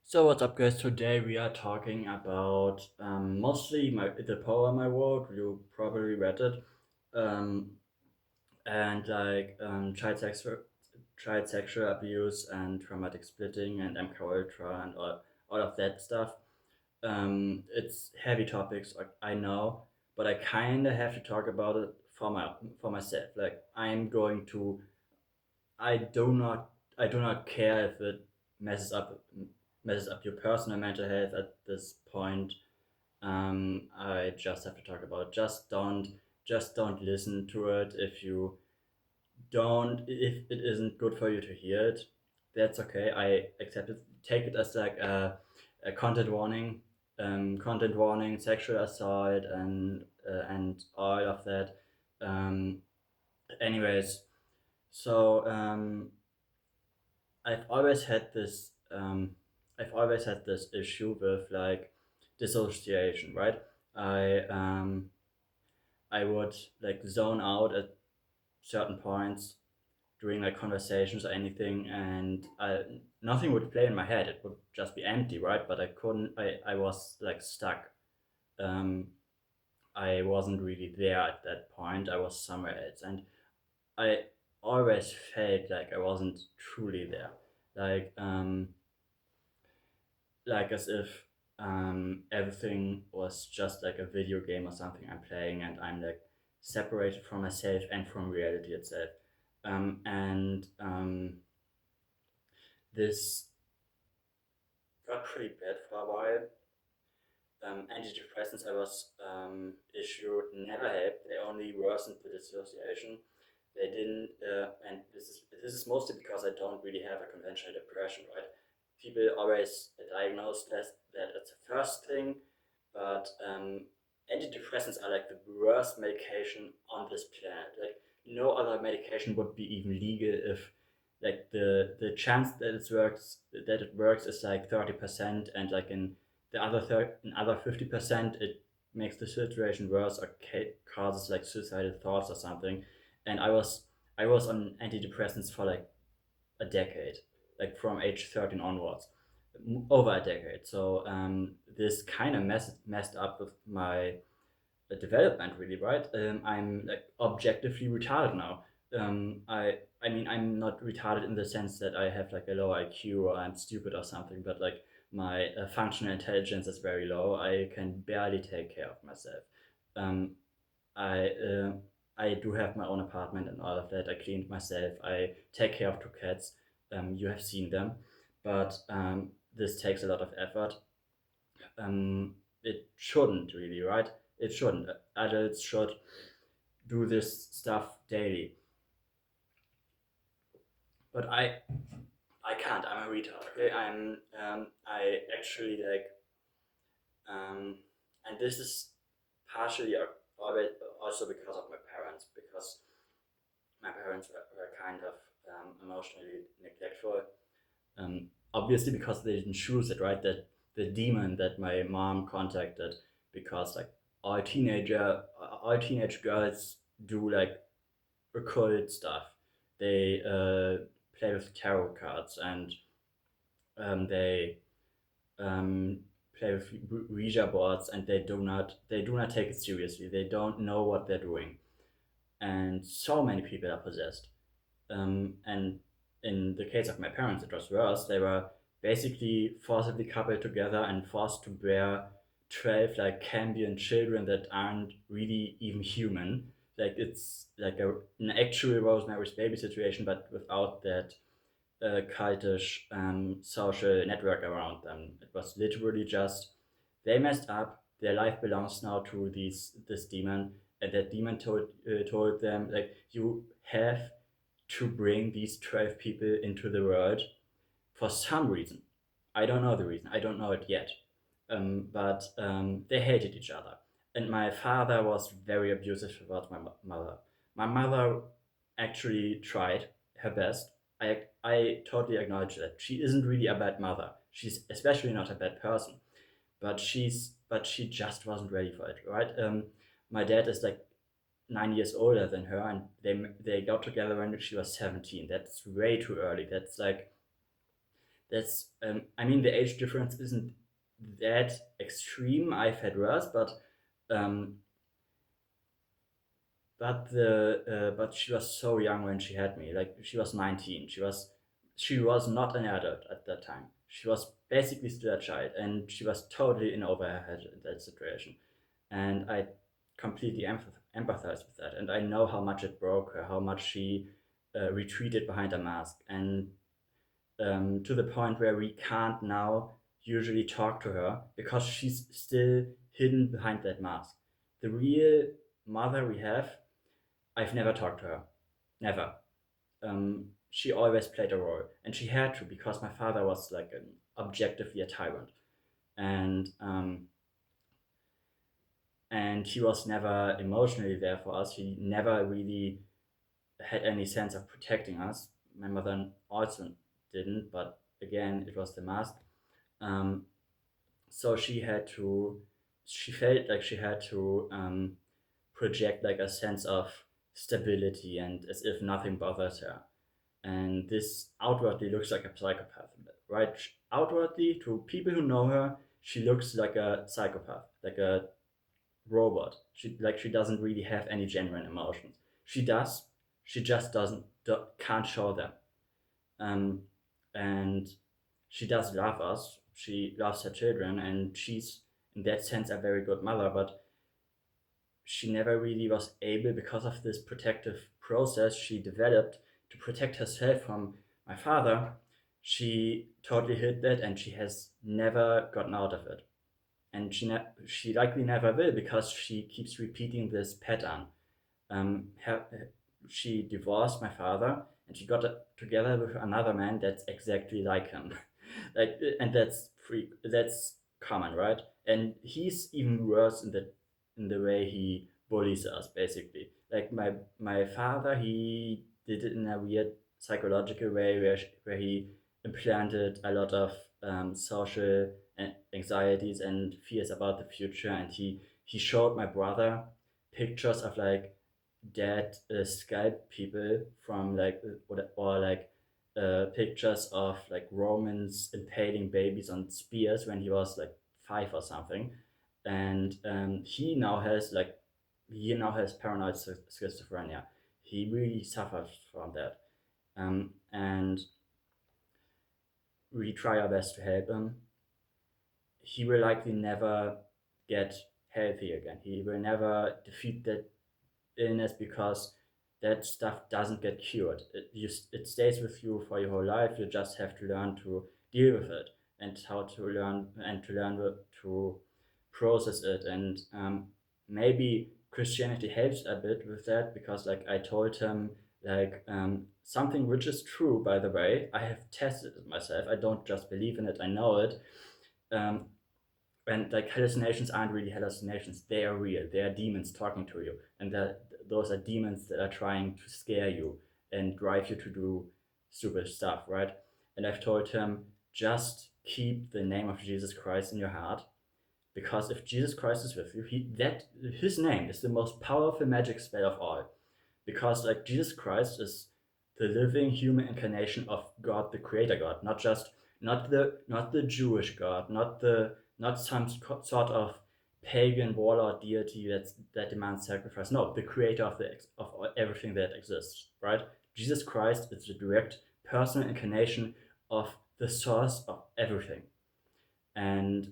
So what's up, guys? Today we are talking about mostly the poem I wrote. You probably read it, um, and child sexual abuse and traumatic splitting and MK Ultra and all of that stuff. It's heavy topics, I know, but I kind of have to talk about it for myself. Like I do not I do not care if it messes up messes up your personal mental health at this point. I just have to talk about it. Just don't listen to it if it isn't good for you to hear it. That's okay. I accept it. Take it as like a content warning, sexual assault, and all of that. Um, anyways, so I've always had this I've always had this issue with like dissociation, right? I um I would like zone out at certain points during like conversations or anything, and nothing would play in my head. It would just be empty, right? But I couldn't. I was like stuck. Um, I wasn't really there at that point. I was somewhere else, and I always felt like I wasn't truly there. Like like as if everything was just like a video game or something I'm playing, and I'm like separated from myself and from reality itself. And This got pretty bad for a while. Antidepressants I was issued never helped. They only worsened the dissociation. They didn't, and this is mostly because I don't really have a conventional depression, right? People always diagnose that as the first thing, but antidepressants are like the worst medication on this planet. Like no other medication would be even legal if like the chance that it works is like 30%, and like in other 50% it makes the situation worse or causes like suicidal thoughts or something. And I was on antidepressants for like a decade, like from age 13 onwards, over a decade. So this kind of messed up with my development, really, right? I'm like objectively retarded now. I mean, I'm not retarded in the sense that I have like a low IQ or I'm stupid or something, but like my functional intelligence is very low. I can barely take care of myself. Um, I uh, I do have my own apartment and all of that. I cleaned myself. I take care of two cats. You have seen them, but this takes a lot of effort. It shouldn't really, right? It shouldn't. Adults should do this stuff daily, but I can't. I'm a retard. Okay, I actually like and this is partially also because of my parents, because my parents were kind of emotionally neglectful. Obviously, because they didn't choose it, right? That the demon that my mom contacted, because like all teenage girls do like occult stuff. They play with tarot cards, and they um, play with Ouija boards, and they do not take it seriously. They don't know what they're doing, and so many people are possessed. And in the case of my parents, it was worse. They were basically forcibly coupled together and forced to bear 12 like Cambion children that aren't really even human. Like it's like an actual Rosemary's Baby situation, but without that cultish social network around them. It was literally just they messed up. Their life belongs now to this demon, and that demon told them like you have to bring these 12 people into the world for some reason. I don't know the reason. I don't know it yet. But they hated each other. And my father was very abusive towards my mother. My mother actually tried her best. I totally acknowledge that. She isn't really a bad mother. She's especially not a bad person. But she just wasn't ready for it, right? My dad is like 9 years older than her, and they got together when she was 17. That's way too early. That's like That's I mean, the age difference isn't that extreme. I've had worse, um, but she was so young when she had me. Like she was 19. She was not an adult at that time. She was basically still a child, and she was totally in over her head in that situation. And I completely empathize with that. And I know how much it broke her, how much she retreated behind a mask, and to the point where we can't now usually talk to her because she's still hidden behind that mask. The real mother we have, I've never talked to her, never. She always played a role, and she had to because my father was like an objectively a tyrant, and and he was never emotionally there for us. He never really had any sense of protecting us. My mother also didn't, but again, it was the mask. Um, so she felt like she had to project like a sense of stability and as if nothing bothers her. And this outwardly looks like a psychopath, right? Outwardly, to people who know her, she looks like a psychopath, like a robot. She doesn't really have any genuine emotions. She does, she just can't show them. Um, and she does love us. She loves her children, and she's in that sense a very good mother. But she never really was able, because of this protective process she developed to protect herself from my father. She totally hid that, and she has never gotten out of it. And she likely never will because she keeps repeating this pattern. Um, her, she divorced my father, and she got together with another man that's exactly like him. And that's common, right? And he's even worse in the way he bullies us, basically. Like my father, he did it in a weird psychological way where he implanted a lot of social anxieties and fears about the future, and he showed my brother pictures of like dead scalp people from like or like pictures of like Romans impaling babies on spears when he was like 5 or something. And he now has paranoid schizophrenia. He really suffers from that. And we try our best to help him. He will likely never get healthy again. He will never defeat that illness because that stuff doesn't get cured. It stays with you for your whole life. You just have to learn to deal with it and how to learn to process it. And maybe Christianity helps a bit with that because, like, I told him, like, something which is true, by the way. I have tested it myself. I don't just believe in it. I know it. Um, and like hallucinations aren't really hallucinations, they are real. They are demons talking to you, and those are demons that are trying to scare you and drive you to do stupid stuff, right? And I've told him, just keep the name of Jesus Christ in your heart, because if Jesus Christ is with you, his name is the most powerful magic spell of all. Because like Jesus Christ is the living human incarnation of God, the Creator God, not the Jewish God, not some sort of pagan warlord deity that demands sacrifice. No, the Creator of everything that exists. Right? Jesus Christ is the direct personal incarnation of the source of everything, and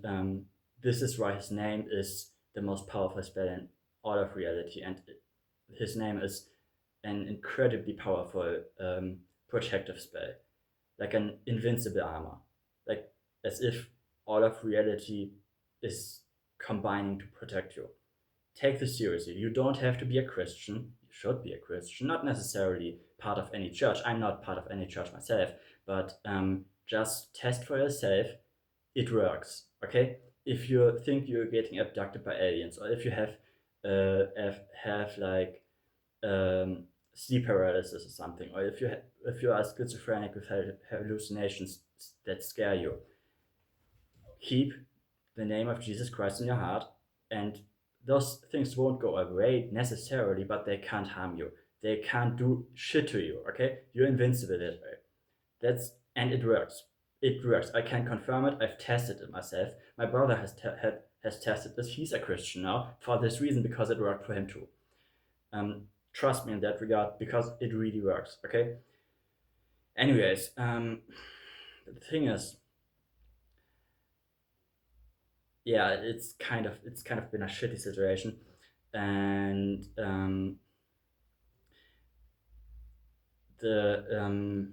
this is why his name is the most powerful spell in all of reality, and his name is an incredibly powerful protective spell, like an invincible armor, like as if all of reality is combining to protect you. Take this seriously. You don't have to be a Christian. You should be a Christian, not necessarily part of any church. I'm not part of any church myself, but just test for yourself. It works. Okay, if you think you're getting abducted by aliens, or if you have like um, sleep paralysis or something, or if you are schizophrenic with hallucinations that scare you, keep the name of Jesus Christ in your heart, and those things won't go away necessarily, but they can't harm you. They can't do shit to you. Okay, you're invincible that way. And it works. it works. I can confirm it. I've tested it myself. My brother has tested this. He's a Christian now for this reason, because it worked for him too. Trust me in that regard, because it really works. Okay. Anyways, the thing is, yeah, it's kind of been a shitty situation, and the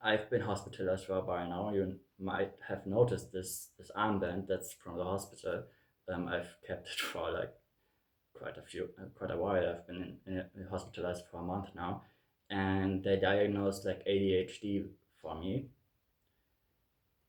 I've been hospitalized for a while now. You might have noticed this armband that's from the hospital. I've kept it for like quite a while. I've been hospitalized for a month now, and they diagnosed like ADHD for me,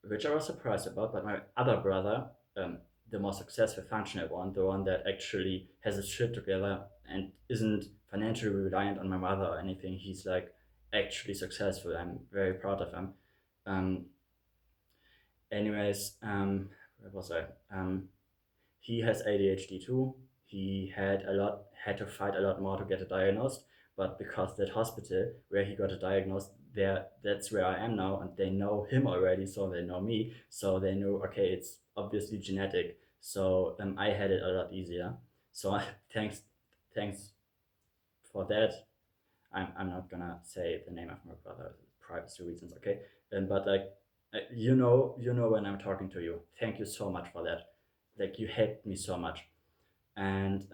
which I was surprised about. But my other brother, the more successful, functional one, the one that actually has his shit together and isn't financially reliant on my mother or anything, he's like actually successful. I'm very proud of him. Um, anyways, where was I? He has ADHD too. He had to fight a lot more to get it diagnosed, but because that hospital where he got it diagnosed, that's where I am now, and they know him already, so they know me, so they know, okay, it's obviously genetic. So I had it a lot easier. So thanks for that. I'm not gonna say the name of my brother, privacy reasons, okay? But like, you know when I'm talking to you. Thank you so much for that. Like, you helped me so much. And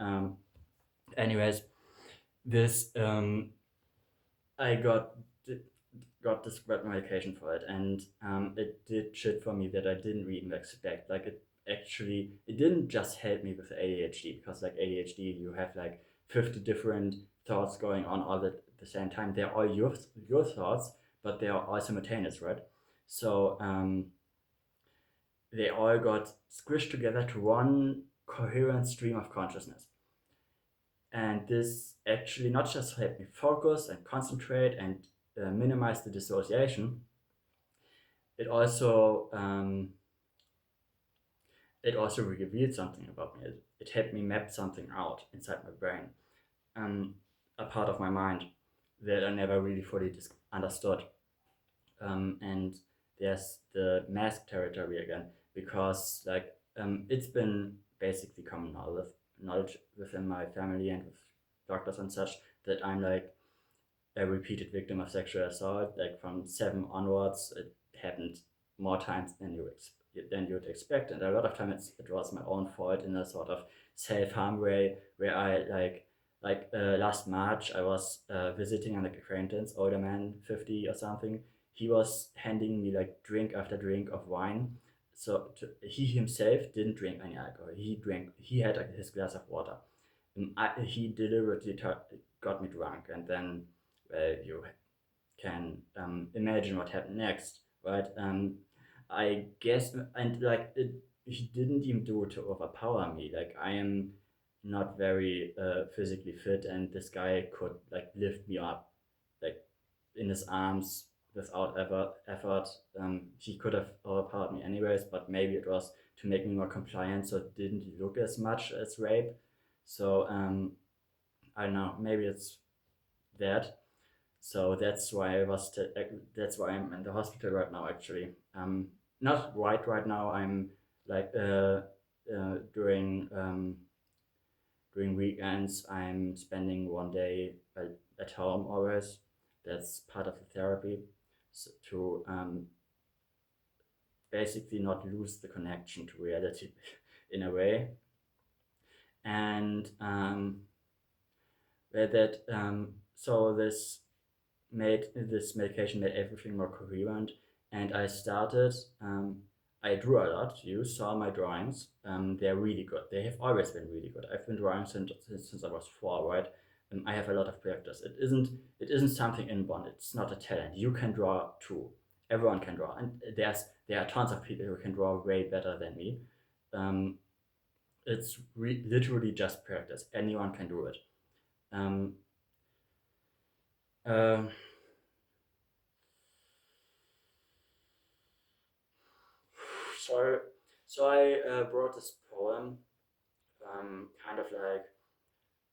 anyways, this I got this red medication for it, and it did shit for me that I didn't really expect. Like, it didn't just help me with the ADHD, because like ADHD, you have like 50 different thoughts going on all at the same time. They're all your thoughts, but they are all simultaneous, right? So they all got squished together to one coherent stream of consciousness. And this actually not just helped me focus and concentrate and minimize the dissociation, it also revealed something about me. It helped me map something out inside my brain, a part of my mind that I never really fully understood. And there's the mask territory again, because like it's been basically common knowledge within my family and with doctors and such, that I'm like a repeated victim of sexual assault. Like from 7 onwards, it happened more times than you'd expect, and a lot of times it was my own fault in a sort of self-harm way, where I last March I was visiting an acquaintance, older man, 50 or something. He was handing me like drink after drink of wine. So he himself didn't drink any alcohol. He had his glass of water. He deliberately got me drunk, and then you can imagine what happened next, right? I guess, and like he didn't even do it to overpower me. Like, I am not very physically fit, and this guy could like lift me up, like in his arms without effort. He could have overpowered me anyways, but maybe it was to make me more compliant, so it didn't look as much as rape. So I don't know. Maybe it's that. So that's why that's why I'm in the hospital right now. Actually, not right now. I'm like during weekends. I'm spending one day at home always. That's part of the therapy, so to basically not lose the connection to reality in a way. And where that so this medication made everything more coherent, and I started. I drew a lot. You saw my drawings. They're really good. They have always been really good. I've been drawing since I was 4, right? I have a lot of practice. It isn't something inborn. It's not a talent. You can draw too. Everyone can draw, and there are tons of people who can draw way better than me. Um, it's literally just practice. Anyone can do it. Um, uh, so so I wrote this poem, kind of like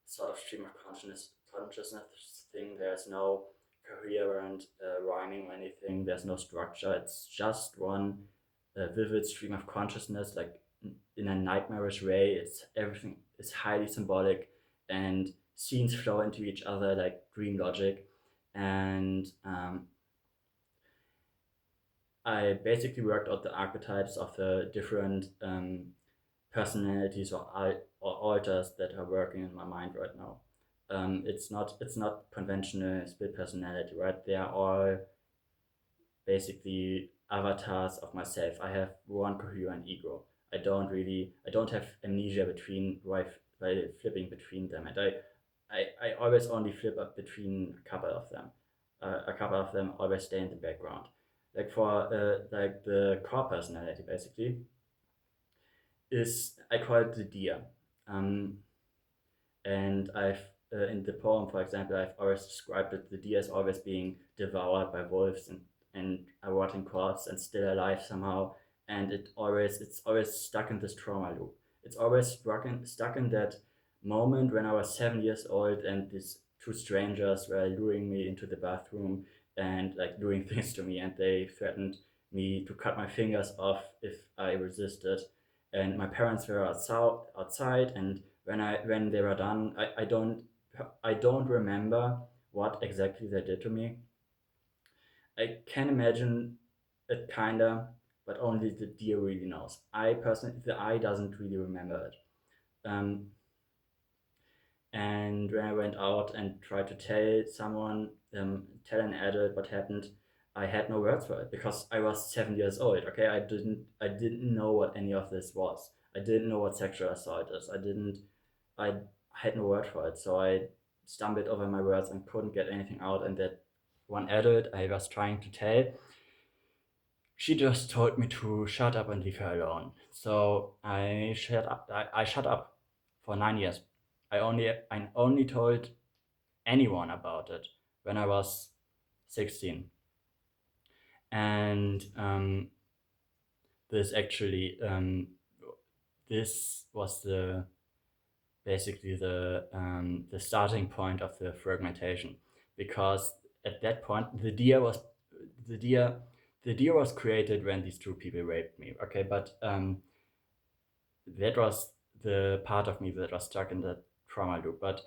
sort of stream of consciousness thing. There's no coherent rhyming or anything. There's no structure. It's just one vivid stream of consciousness, like in a nightmarish way. It's everything is highly symbolic, and scenes flow into each other like dream logic. And I basically worked out the archetypes of the different personalities or alters that are working in my mind right now. It's not conventional split personality, right? They are all basically avatars of myself. I have one coherent ego. I don't have amnesia between by flipping between them, and I always only flip up between a couple of them. A couple of them always stay in the background. Like for like the core personality, basically, is I call it the deer. Um, and I've in the poem, for example, I've always described it, the deer as always being devoured by wolves and a rotting corpse and still alive somehow, and it's always stuck in this trauma loop. It's always stuck in that moment when I was 7 years old and these two strangers were luring me into the bathroom and like doing things to me, and they threatened me to cut my fingers off if I resisted. And my parents were outside, and when they were done, I don't remember what exactly they did to me. I can imagine it kinda, but only the deer really knows. I personally, the eye doesn't really remember it. Um, and when I went out and tried to tell someone, tell an adult what happened, I had no words for it because I was 7 years old. Okay, I didn't know what any of this was. I didn't know what sexual assault is. I had no word for it. So I stumbled over my words and couldn't get anything out. And that one adult I was trying to tell, she just told me to shut up and leave her alone. So I shut up. I shut up for 9 years. I only told anyone about it when I was 16, and this actually this was the basically the starting point of the fragmentation, because at that point the deer the deer was created when these two people raped me. Okay, but that was the part of me that was stuck in the trauma loop. But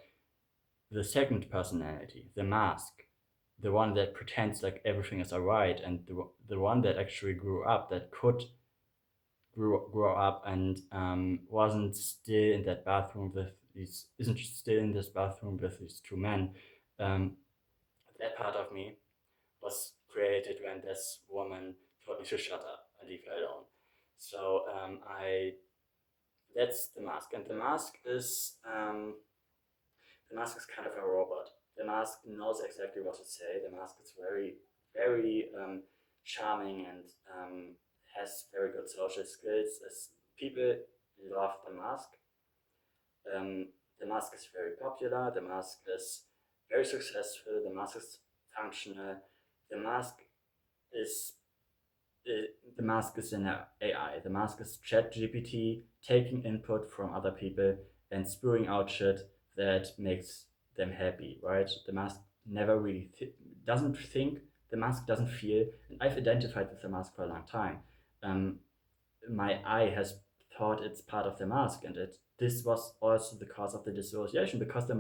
the second personality, the mask, the one that pretends like everything is alright, and the one that actually grew up, that could grow up and wasn't still in that bathroom with these, isn't still in this bathroom with these two men. Um, that part of me was created when this woman told me to shut up and leave her alone. So I that's the mask, and the mask is kind of a robot. The mask knows exactly what to say. The mask is very charming and has very good social skills. As people love the mask. The mask is very popular. The mask is very successful. The mask is functional. The mask is the mask is an AI. The mask is ChatGPT taking input from other people and spewing out shit that makes them happy, right? The mask never really doesn't think, the mask doesn't feel, and I've identified with the mask for a long time. My eye has thought it's part of the mask, and this was also the cause of the dissociation, because the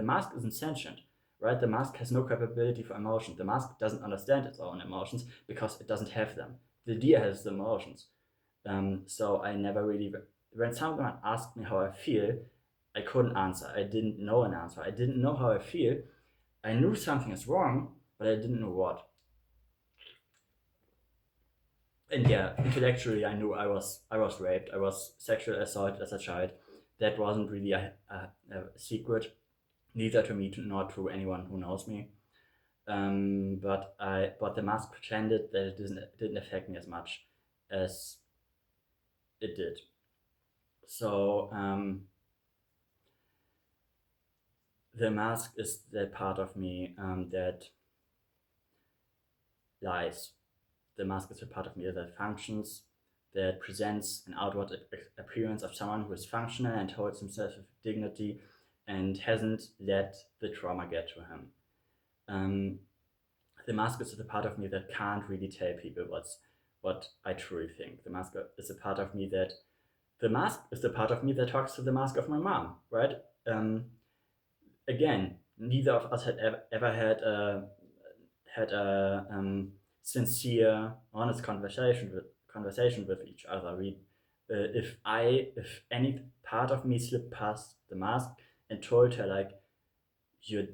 mask isn't sentient, right? The mask has no capability for emotion. The mask doesn't understand its own emotions because it doesn't have them. The deer has the emotions. So I never really, when someone asked me how I feel, I couldn't answer. I didn't know an answer. I didn't know how I feel. I knew something is wrong, but I didn't know what. And yeah, intellectually, I knew I was raped. I was sexually assaulted as a child. That wasn't really a secret, neither to me nor to anyone who knows me. But the mask pretended that it didn't affect me as much as it did. So the mask is that part of me that lies. The mask is a part of me that functions, that presents an outward appearance of someone who is functional and holds himself with dignity and hasn't let the trauma get to him. the mask is the part of me that can't really tell people what I truly think. The mask is a part of me that the mask is the part of me that talks to the mask of my mom, right? Um, Again, neither of us had ever had a sincere, honest conversation with each other. If any part of me slipped past the mask and told her like, you're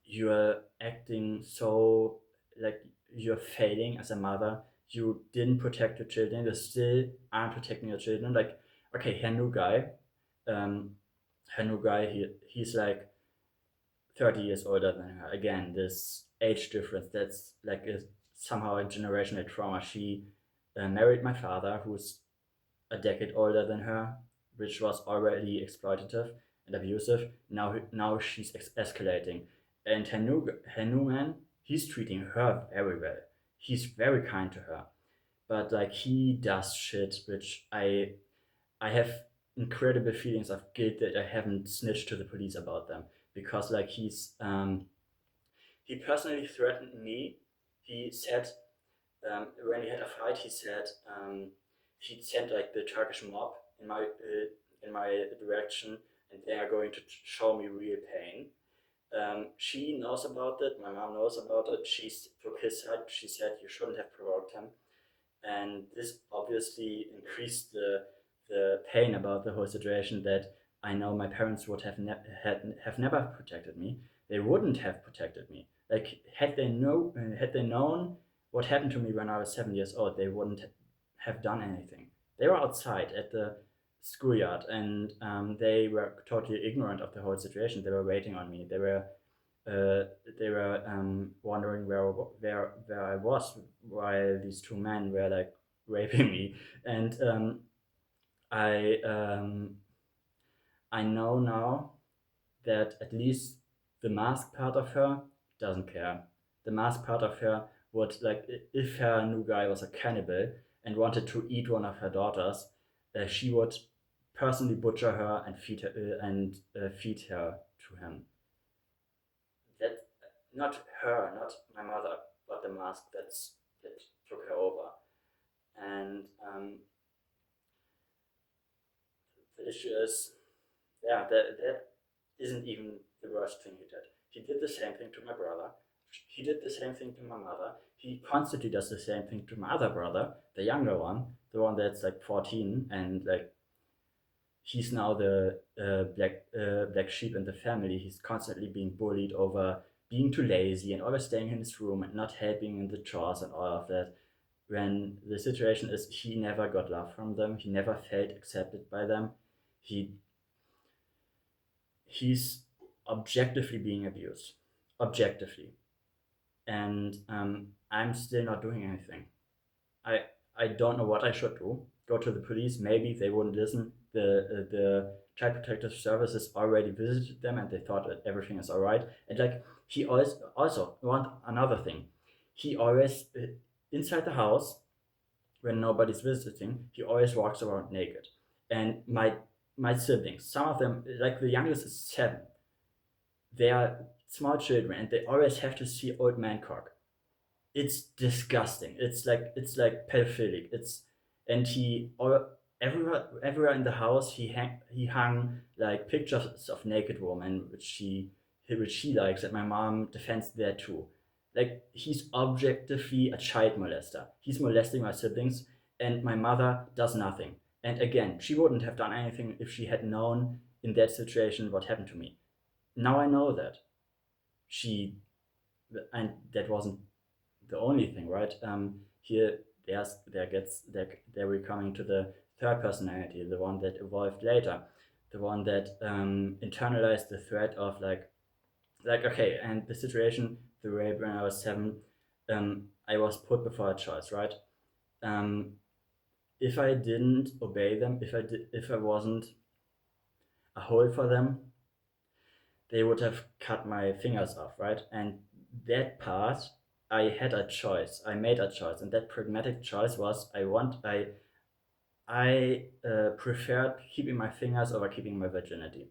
you're acting so like you're failing as a mother. You didn't protect your children. You still aren't protecting your children. Like, okay, um, her new guy, he's like 30 years older than her. Again, this age difference, that's like somehow a generational trauma. She married my father, who's a decade older than her, which was already exploitative and abusive. Now she's escalating, and her new man, he's treating her very well. He's very kind to her, but like he does shit which I have incredible feelings of guilt that I haven't snitched to the police about them, because like he personally threatened me. He said, when we had a fight, he said he'd sent like the Turkish mob in my direction, and they are going to show me real pain. She knows about it. My mom knows about it. She took his side. She said you shouldn't have provoked him, and this obviously increased the pain about the whole situation. That I know my parents would have never protected me. They wouldn't have protected me. Like had they known what happened to me when I was 7 years old, they wouldn't have done anything. They were outside at the schoolyard, and they were totally ignorant of the whole situation. They were waiting on me. They were wondering where I was while these two men were like raping me, and I I know now that at least the mask part of her doesn't care. The mask part of her would like if her new guy was a cannibal and wanted to eat one of her daughters, she would personally butcher her and feed her to him. That not her, not my mother, but the mask that took her over. And the issue is, yeah, that isn't even the worst thing he did. He did the same thing to my brother. He did the same thing to my mother. He constantly does the same thing to my other brother, the younger one, the one that's like 14, and like he's now the black sheep in the family. He's constantly being bullied over being too lazy and always staying in his room and not helping in the chores and all of that. When the situation is he never got love from them, he never felt accepted by them. He he's objectively being abused, objectively, and I'm still not doing anything. I I don't know what I should do. Go to the police? Maybe they wouldn't listen. The child protective services already visited them, and they thought that everything is all right. And like he always also want another thing. He always inside the house when nobody's visiting. He always walks around naked. And my siblings, some of them, like the youngest is 7. They are small children, and they always have to see old man cock. It's disgusting. It's like pedophilic. It's and he or everywhere in the house he hung like pictures of naked women which he likes, and my mom defends that too. Like he's objectively a child molester. He's molesting my siblings, and my mother does nothing. And again, she wouldn't have done anything if she had known in that situation what happened to me. Now I know that she and that wasn't the only thing, right? Here, there we're coming to the third personality, the one that evolved later, the one that internalized the threat of like okay, and the situation, the rape when I was 7, I was put before a choice, right? Um, if I didn't obey them, if I wasn't a hole for them, they would have cut my fingers off, right? And that part, I had a choice. I made a choice, and that pragmatic choice was I preferred keeping my fingers over keeping my virginity,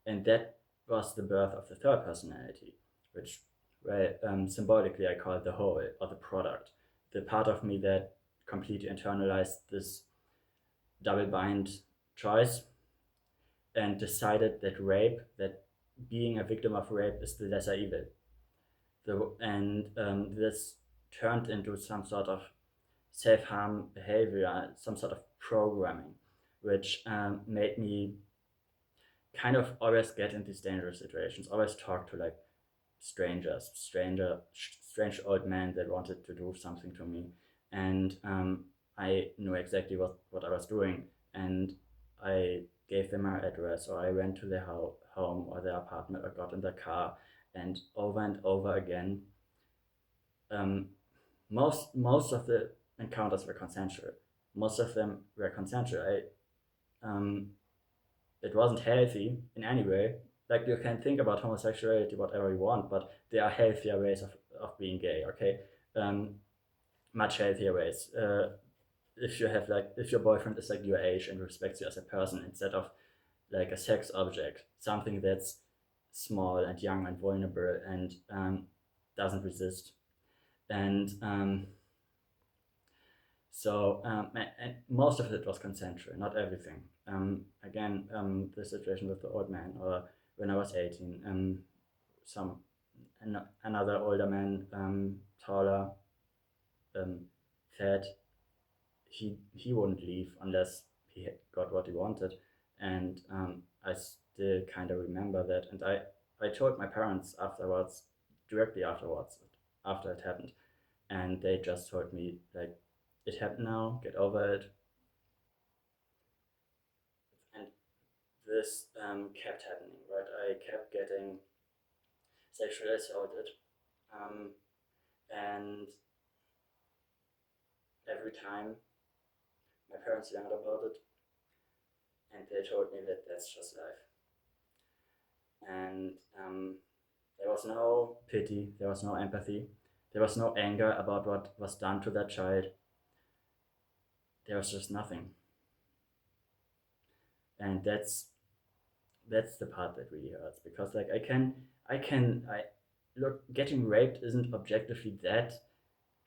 and that was the birth of the third personality, which right? Symbolically, I call it the whole or the product. The part of me that completely internalized this double bind choice and decided that rape, that being a victim of rape, is the lesser evil. This turned into some sort of self harm behavior, some sort of programming, which made me kind of always get in these dangerous situations, always talk to like strange old men that wanted to do something to me. And I knew exactly what I was doing. And I gave them my address, or I went to their home or their apartment, or got in the car. And over again, um, most of the encounters were consensual. Most of them were consensual. Um, it wasn't healthy in any way. Like, you can think about homosexuality whatever you want, but there are healthier ways of being gay. Okay, um, much healthier ways. If your boyfriend is like your age and respects you as a person instead of like a sex object, something that's small and young and vulnerable and doesn't resist. And and most of it was consensual, not everything. The situation with the old man, or when I was 18, some another older man, taller, fat. He wouldn't leave unless he got what he wanted, and I still kind of remember that. And I told my parents afterwards, directly afterwards, after it happened, and they just told me like, it happened now, get over it. And this kept happening, right? I kept getting sexually assaulted, um, and every time my parents learned about it, and they told me that that's just life. And there was no pity, there was no empathy, there was no anger about what was done to that child. There was just nothing, and that's the part that really hurts, because like I look, getting raped isn't objectively that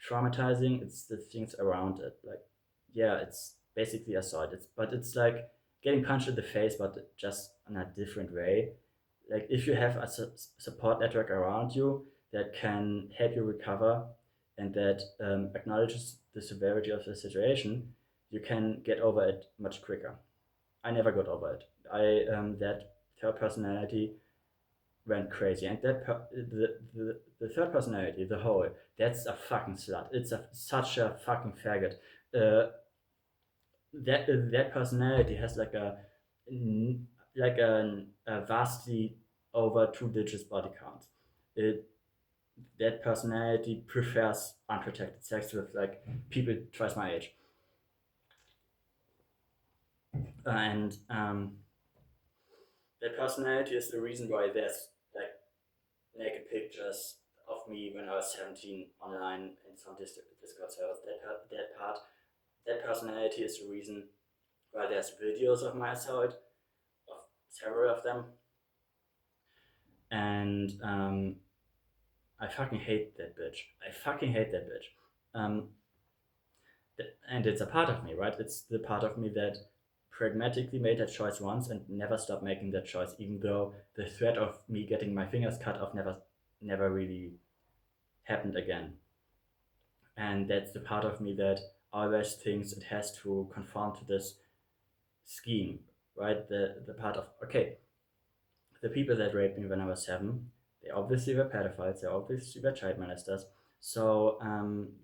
traumatizing. It's the things around it. Like, yeah, it's basically assault. It's like getting punched in the face, but just in a different way. Like, if you have a support network around you that can help you recover, and that acknowledges the severity of the situation, you can get over it much quicker. I never got over it. That third personality went crazy, and the third personality, the whole, that's a fucking slut. It's such a fucking faggot. Uh, that personality has like a vastly over 2 digits body count. It That personality prefers unprotected sex with like people twice my age, and that personality is the reason why there's like naked pictures of me when I was 17 online in some Discord servers. That personality is the reason why there's videos of my assault, of several of them, and I fucking hate that bitch. I fucking hate that bitch. Um, and it's a part of me, right? It's the part of me that pragmatically made that choice once and never stopped making that choice, even though the threat of me getting my fingers cut off never really happened again. And that's the part of me that always thinks it has to conform to this scheme, right? The part of, okay, the people that raped me when I was 7, they obviously were pedophiles, they obviously were child molesters. So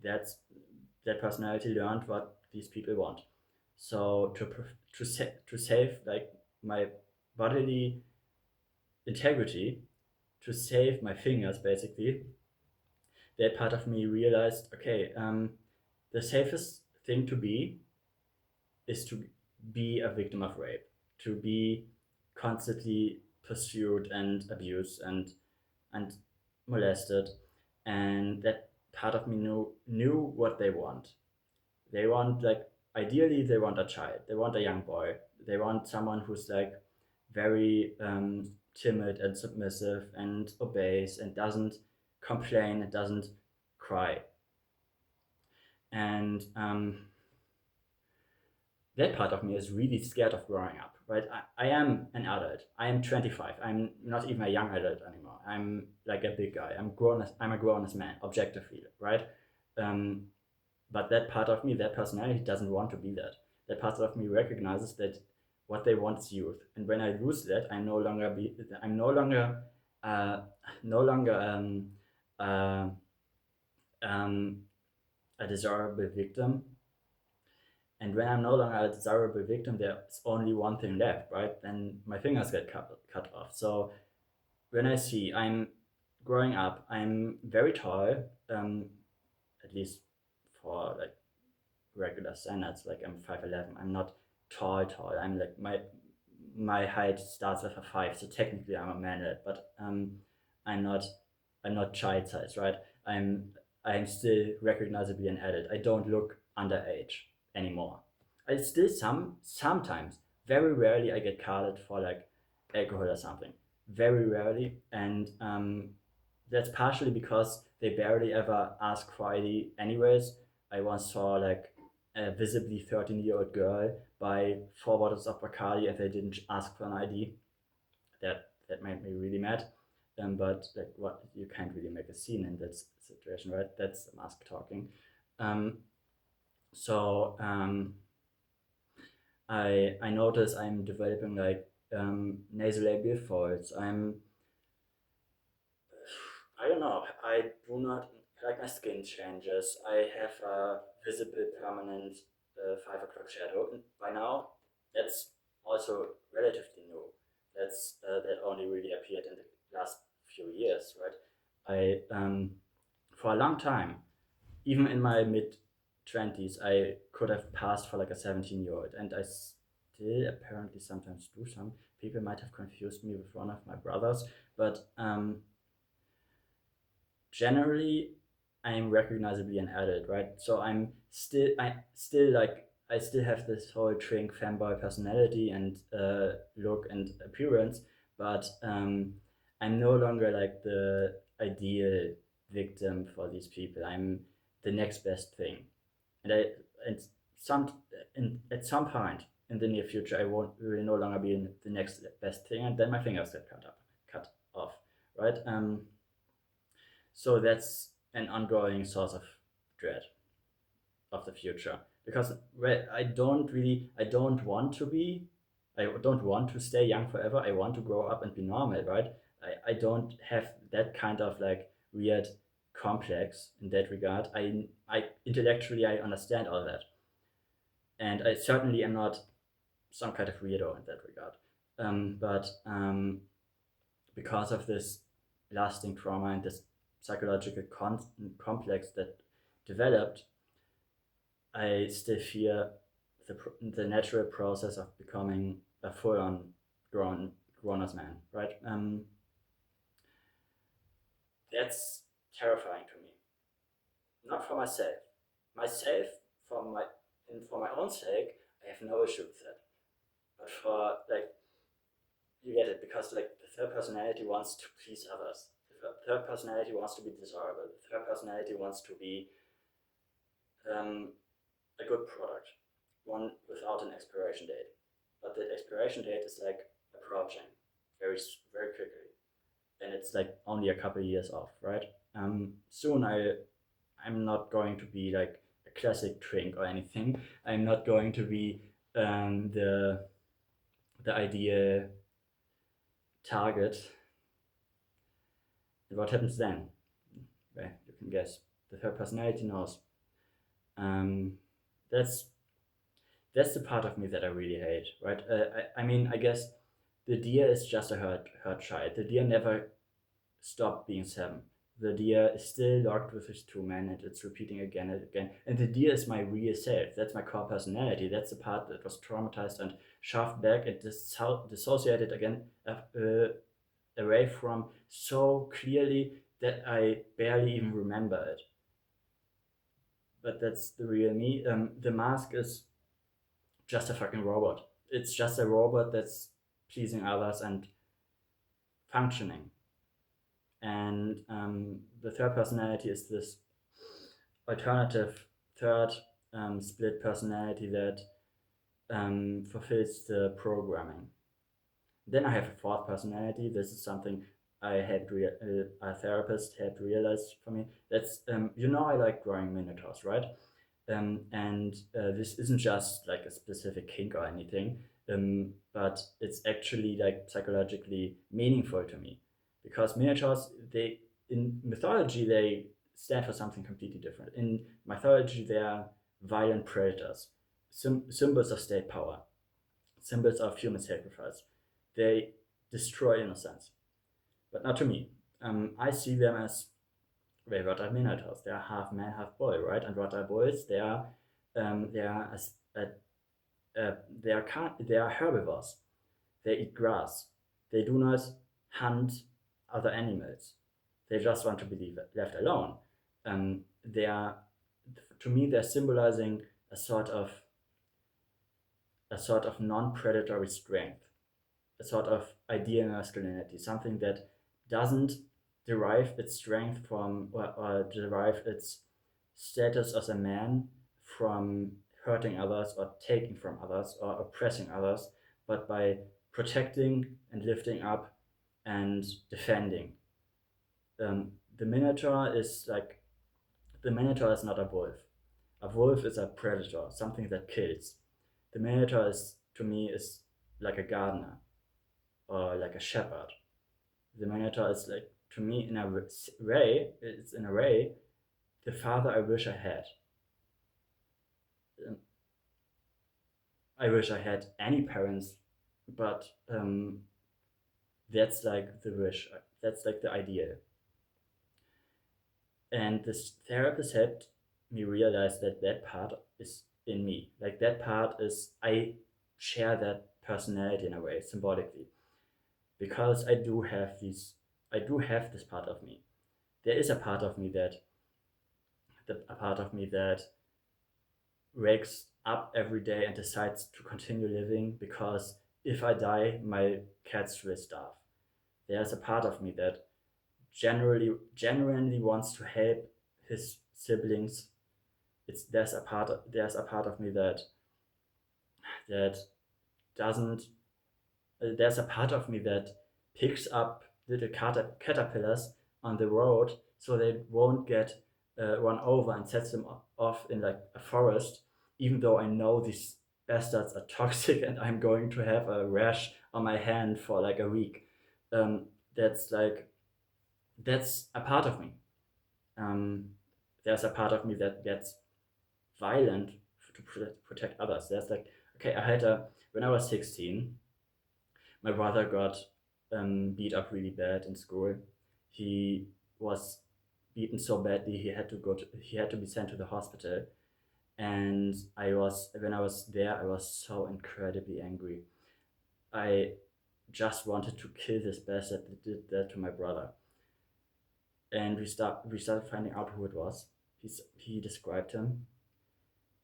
that personality learned what these people want. So to save like my bodily integrity, to save my fingers, basically, that part of me realized, okay, the safest thing to be is to be a victim of rape, to be constantly pursued and abused and molested, and that part of me knew what they want. They want, like, ideally they want a child, they want a young boy, they want someone who's like very timid and submissive and obeys and doesn't complain, it doesn't cry. And that part of me is really scared of growing up, right? I am an adult. I am 25. I'm not even a young adult anymore. I'm like a big guy. I'm a grown-ass man, objectively, right? But that part of me, that personality, doesn't want to be that. That part of me recognizes that what they want is youth, and when I lose that, I'm no longer uh, no longer uh, um, a desirable victim. And when I'm no longer a desirable victim, there's only one thing left, right? Then my fingers get cut off. So when I see I'm growing up, I'm very tall, at least for like regular standards. Like I'm 5'11". I'm not tall. I'm like my height starts with a 5, so technically I'm a manlet, but I'm not I'm not child size, right? I'm I'm still recognizably an adult. I don't look underage anymore. I still sometimes, very rarely, I get carded for like alcohol or something. Very rarely, and that's partially because they barely ever ask for ID anyways. I once saw like a visibly 13-year-old girl buy 4 bottles of Bacardi and they didn't ask for an ID. That made me really mad. But like, what, you can't really make a scene in that situation, right? That's the mask talking. Um, so I notice I'm developing like nasolabial folds. I don't know. I do not like my skin changes. I have a visible permanent 5 o'clock shadow. And by now, that's also relatively new. That only really appeared in the last few years, right? I For a long time, even in my mid 20s, I could have passed for like a 17-year-old, and I still apparently sometimes do. Some people might have confused me with one of my brothers, but generally I'm recognizably an adult, right? So I still have this whole twink fanboy personality and look and appearance, but I'm no longer like the ideal victim for these people. I'm the next best thing, and I and some and at some point in the near future I will no longer be in the next best thing, and then my fingers get cut off, right? So that's an ongoing source of dread of the future, because I don't want to be, I don't want to stay young forever. I want to grow up and be normal, right? I don't have that kind of like weird complex in that regard. I intellectually I understand all that, and I certainly am not some kind of weirdo in that regard. But because of this lasting trauma and this psychological complex that developed, I still fear the natural process of becoming a full-on grown-ass man, right? That's terrifying to me. Not for myself. Myself, for my for my own sake, I have no issue with that. But for like, you get it, because like the third personality wants to please others. The third personality wants to be desirable. The third personality wants to be um, a good product, one without an expiration date. But the expiration date is like approaching very quickly, and it's like only a couple of years off, right? Soon I'm not going to be like a classic twink or anything. I'm not going to be the ideal target. And what happens then? Well, you can guess. The third personality knows. Um, that's that's the part of me that I really hate, right? I mean, I guess the deer is just a hurt child. The deer never stopped being 7. The deer is still locked with his 2 men, and it's repeating again and again. And the deer is my real self. That's my core personality. That's the part that was traumatized and shoved back and dissociated again, away from so clearly that I barely even remember it. But that's the real me. The mask is just a fucking robot. It's just a robot that's pleasing others and functioning. And the third personality is this alternative third split personality that fulfills the programming. Then I have a fourth personality. This is something a therapist had realized for me. That's I like drawing minotaurs, right? And this isn't just like a specific kink or anything, but it's actually like psychologically meaningful to me because minotaurs, they in mythology they stand for something completely different. In mythology, they are violent predators, symbols of state power, symbols of human sacrifice. They destroy innocence, but not to me. I see them as what are minotaurs? They are half man, half boy, right? And what are boys? They are they are herbivores. They eat grass. They do not hunt other animals. They just want to be left alone. They are, to me, they're symbolizing a sort of non-predatory strength, a sort of ideal masculinity, something that doesn't derive its strength from or derive its status as a man from hurting others or taking from others or oppressing others, but by protecting and lifting up and defending. The Minotaur is like the Minotaur is not a wolf. A wolf is a predator, something that kills. The Minotaur is to me is like a gardener or like a shepherd. The Minotaur is like to me in a way, it's in a way the father I wish I had. I wish I had any parents, but that's like the wish. That's like the ideal. And this therapist helped me realize that that part is in me. Like that part is I share that personality in a way symbolically because I do have this part of me. There is a part of me that wakes up every day and decides to continue living because if I die, my cats will starve. There's a part of me that genuinely wants to help his siblings. There's a part of me that doesn't. There's a part of me that picks up little caterpillars on the road so they won't get run over and sets them off in like a forest, even though I know these bastards are toxic and I'm going to have a rash on my hand for like a week. Um, that's a part of me. Um, there's a part of me that gets violent to protect others. There's like, okay, when I was 16, my brother got beat up really bad in school. He was beaten so badly he had to be sent to the hospital. And when I was there, I was so incredibly angry. I just wanted to kill this bastard that did that to my brother. And we started finding out who it was. He described him.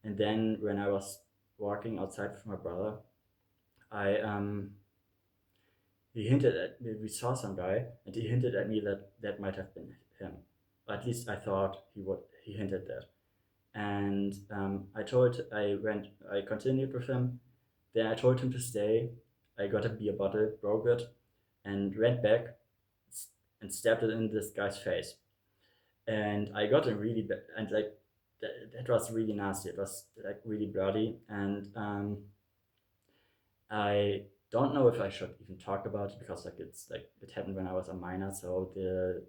And then when I was walking outside with my brother, I he hinted at me, we saw some guy, and he hinted at me that that might have been him. At least I thought he hinted that. And I continued with him. Then I told him to stay. I got a beer bottle, broke it, and went back and stabbed it in this guy's face. And I got him really bad, and like that was really nasty. It was like really bloody, and I don't know if I should even talk about it because like it happened when I was a minor, so the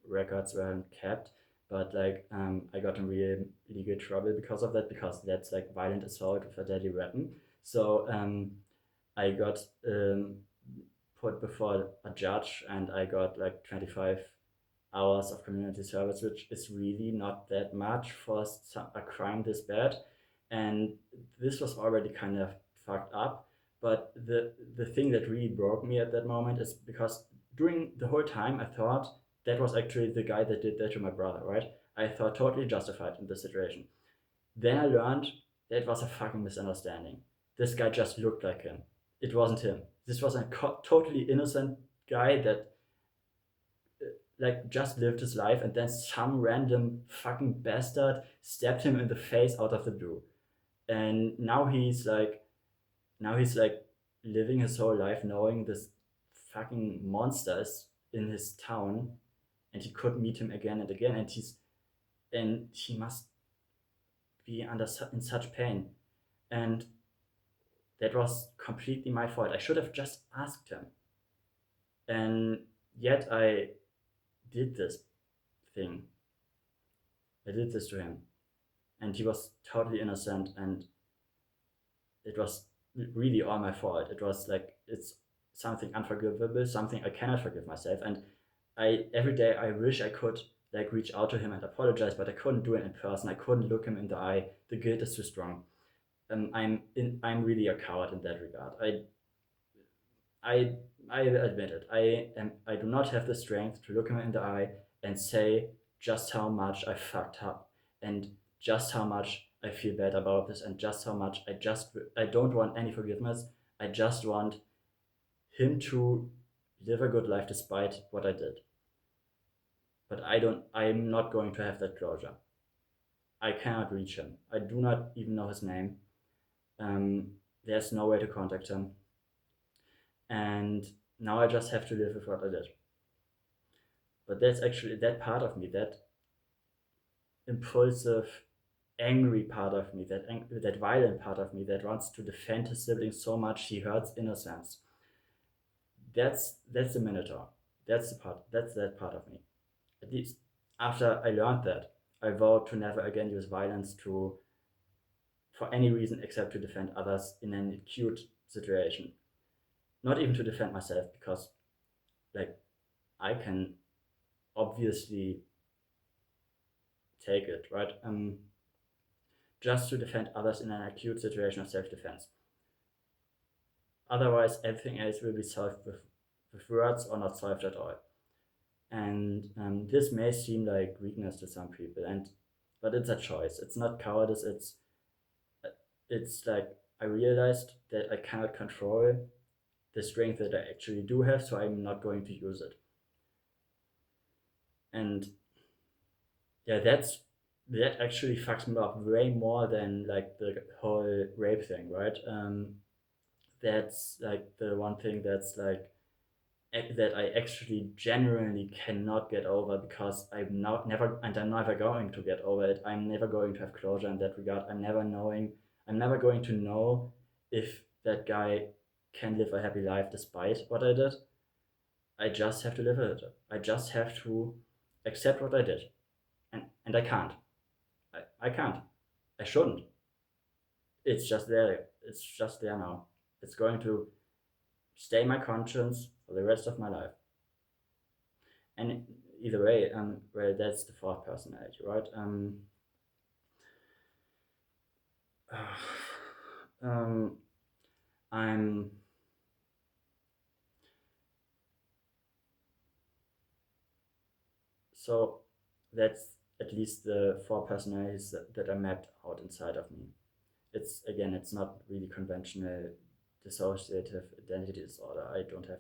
records weren't kept. But like I got in really legal trouble because of that because that's like violent assault with a deadly weapon. So I got put before a judge and I got like 25 hours of community service, which is really not that much for a crime this bad. And this was already kind of fucked up. But the thing that really broke me at that moment is because during the whole time I thought that was actually the guy that did that to my brother, right? I thought totally justified in this situation. Then I learned that it was a fucking misunderstanding. This guy just looked like him. It wasn't him. This was a totally innocent guy that like just lived his life, and then some random fucking bastard stabbed him in the face out of the blue. And now he's like living his whole life knowing this fucking monster is in his town, and he could meet him again and again, and he must be in such pain. And that was completely my fault. I should have just asked him. And yet did this thing. I did this to him. And he was totally innocent, and it was really all my fault. It was like, it's something unforgivable, something I cannot forgive myself. And every day I wish I could like reach out to him and apologize, but I couldn't do it in person. I couldn't look him in the eye. The guilt is too strong. I'm really a coward in that regard. I I admit it. I do not have the strength to look him in the eye and say just how much I fucked up, and just how much I feel bad about this, and just how much I don't want any forgiveness. I just want him to live a good life despite what I did. But I'm not going to have that closure. I cannot reach him. I do not even know his name. There's no way to contact him. And now I just have to live with what I did. But that's actually that part of me, that impulsive, angry part of me, that violent part of me that wants to defend his sibling so much he hurts innocence. That's the Minotaur. That's that part of me. At least after I learned that, I vowed to never again use violence to for any reason except to defend others in an acute situation. Not even to defend myself, because like I can obviously take it, right? Just to defend others in an acute situation of self-defense. Otherwise, everything else will be solved with words or not solved at all. And this may seem like weakness to some people, but it's a choice. It's not cowardice. It's like I realized that I cannot control the strength that I actually do have, so I'm not going to use it. And yeah, that actually fucks me up way more than like the whole rape thing, right? That's like the one thing that's like that I actually genuinely cannot get over, because I'm never going to get over it. I'm never going to have closure in that regard. I'm never going to know if that guy can live a happy life despite what I did. I just have to live with it. I just have to accept what I did. And I can't. I can't. I shouldn't. It's just there. It's just there now. It's going to stay in my conscience for the rest of my life. And either way, well, that's the fourth personality, right? Um, I'm so that's at least the four personalities that are mapped out inside of me. It's not really conventional dissociative identity disorder. I don't have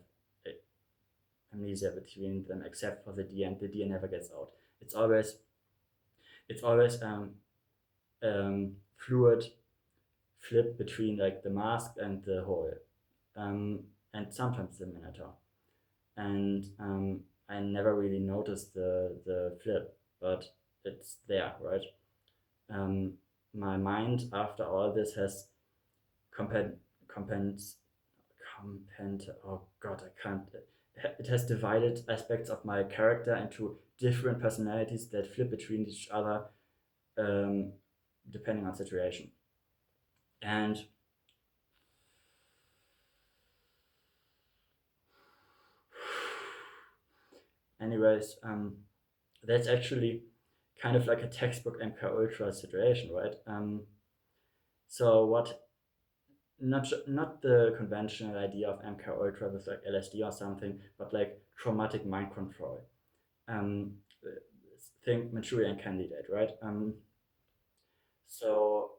amnesia between them except for the D, and the D never gets out. It's always fluid flip between like the mask and the whole, and sometimes the Minotaur. And I never really noticed the flip, but it's there, right? My mind after all this has compend compend compend oh god, I can't. It has divided aspects of my character into different personalities that flip between each other, um, depending on situation. And anyways, that's actually kind of like a textbook MK Ultra situation, right? So what? Not the conventional idea of MK Ultra with like LSD or something, but like traumatic mind control. Um, think Manchurian Candidate, right? So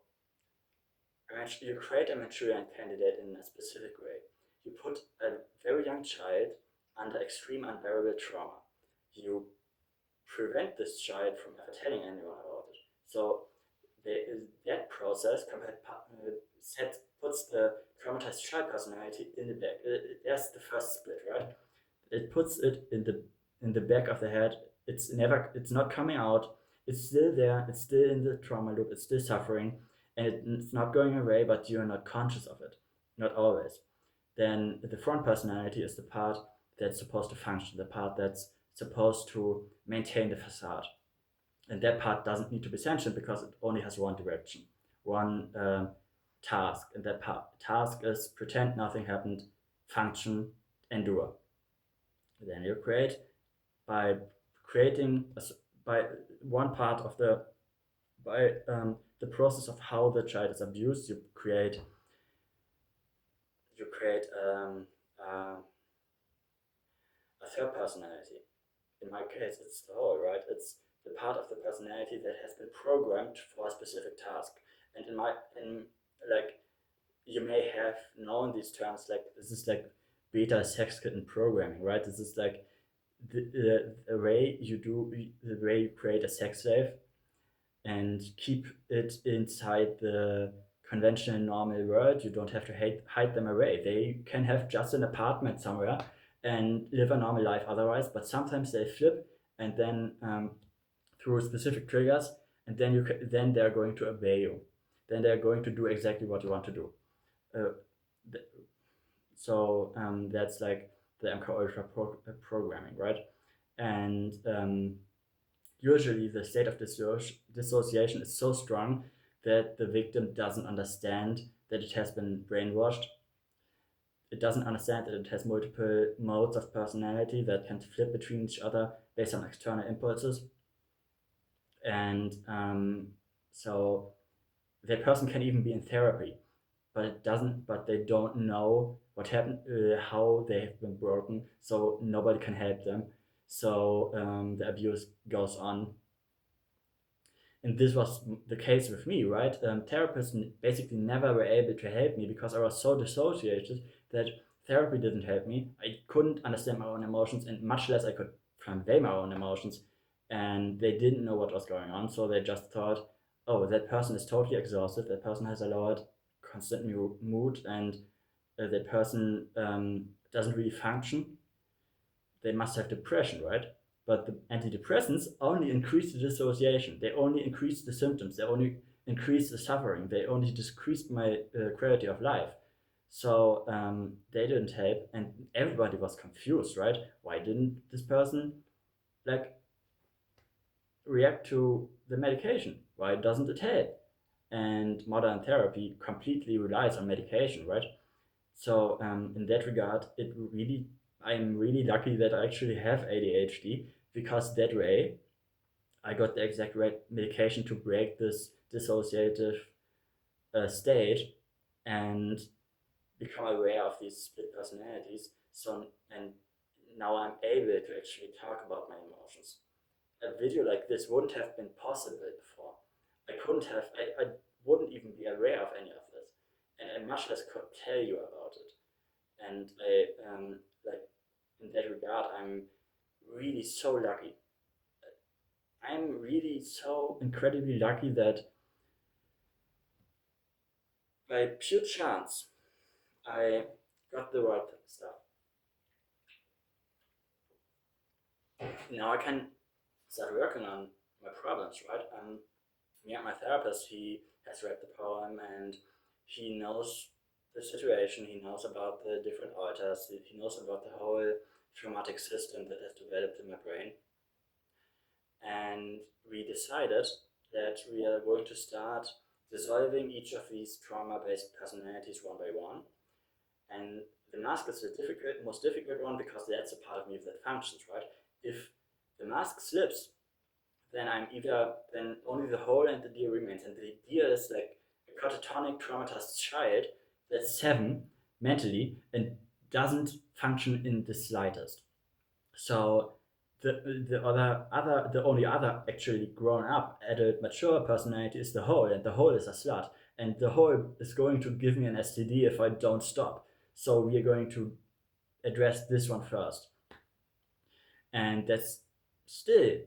you create a Manchurian Candidate in a specific way. You put a very young child under extreme unbearable trauma. you prevent this child from ever telling anyone about it. So that process puts the traumatized child personality in the back. That's the first split, right? It puts it in the back of the head. It's not coming out. It's still there. It's still in the trauma loop. It's still suffering, and it's not going away. But you're not conscious of it, not always. Then the front personality is the part that's supposed to function, the part that's supposed to maintain the facade. And that part doesn't need to be sentient because it only has one direction, one task. And that task is pretend nothing happened, function, endure. Then you create by creating by one part of the process of how the child is abused. You create a third personality. In my case, it's the whole, right? It's the part of the personality that has been programmed for a specific task. And in like, you may have known these terms, like this is like beta sex kitten programming, right? This is like the way you create a sex slave and keep it inside the conventional normal world. You don't have to hide them away. They can have just an apartment somewhere and live a normal life otherwise, but sometimes they flip, and then through specific triggers, and then they're going to obey you. Then they're going to do exactly what you want to do. So that's like the MK Ultra programming, right? And usually the state of dissociation is so strong that the victim doesn't understand that it has been brainwashed. It doesn't understand that it has multiple modes of personality that can flip between each other based on external impulses. And so that person can even be in therapy, but they don't know what happened, how they have been broken, so nobody can help them. So the abuse goes on. And this was the case with me, right? Therapists basically never were able to help me because I was so dissociated that therapy didn't help me. I couldn't understand my own emotions, and much less I could convey my own emotions. And they didn't know what was going on, so they just thought, oh, that person is totally exhausted, that person has a lowered constant mood, and that person doesn't really function. They must have depression, right? But the antidepressants only increase the dissociation. They only increase the symptoms. They only increase the suffering. They only decreased my quality of life. So they didn't help, and everybody was confused, right? Why didn't this person like react to the medication? Why doesn't it help? And modern therapy completely relies on medication, right? So in that regard, I'm really lucky that I actually have ADHD, because that way I got the exact right medication to break this dissociative state and become aware of these split personalities. So, and now I'm able to actually talk about my emotions. A video like this wouldn't have been possible before. I wouldn't even be aware of any of this, and I much less could tell you about it. And like in that regard, I'm really so lucky. I'm really so incredibly lucky that by pure chance I got the right stuff. Now I can start working on my problems, right? Me and my therapist, he has read the poem, and he knows the situation, he knows about the different alters, he knows about the whole traumatic system that has developed in my brain. And we decided that we are going to start dissolving each of these trauma-based personalities one by one. And the mask is the most difficult one, because that's a part of me that functions, right? If the mask slips, then then only the whole and the deer remains. And the deer is like a catatonic, traumatized child that's 7 mentally and doesn't function in the slightest. So the only other actually grown up adult mature personality is the whole, and the whole is a slut, and the whole is going to give me an STD if I don't stop. So we are going to address this one first, and that's still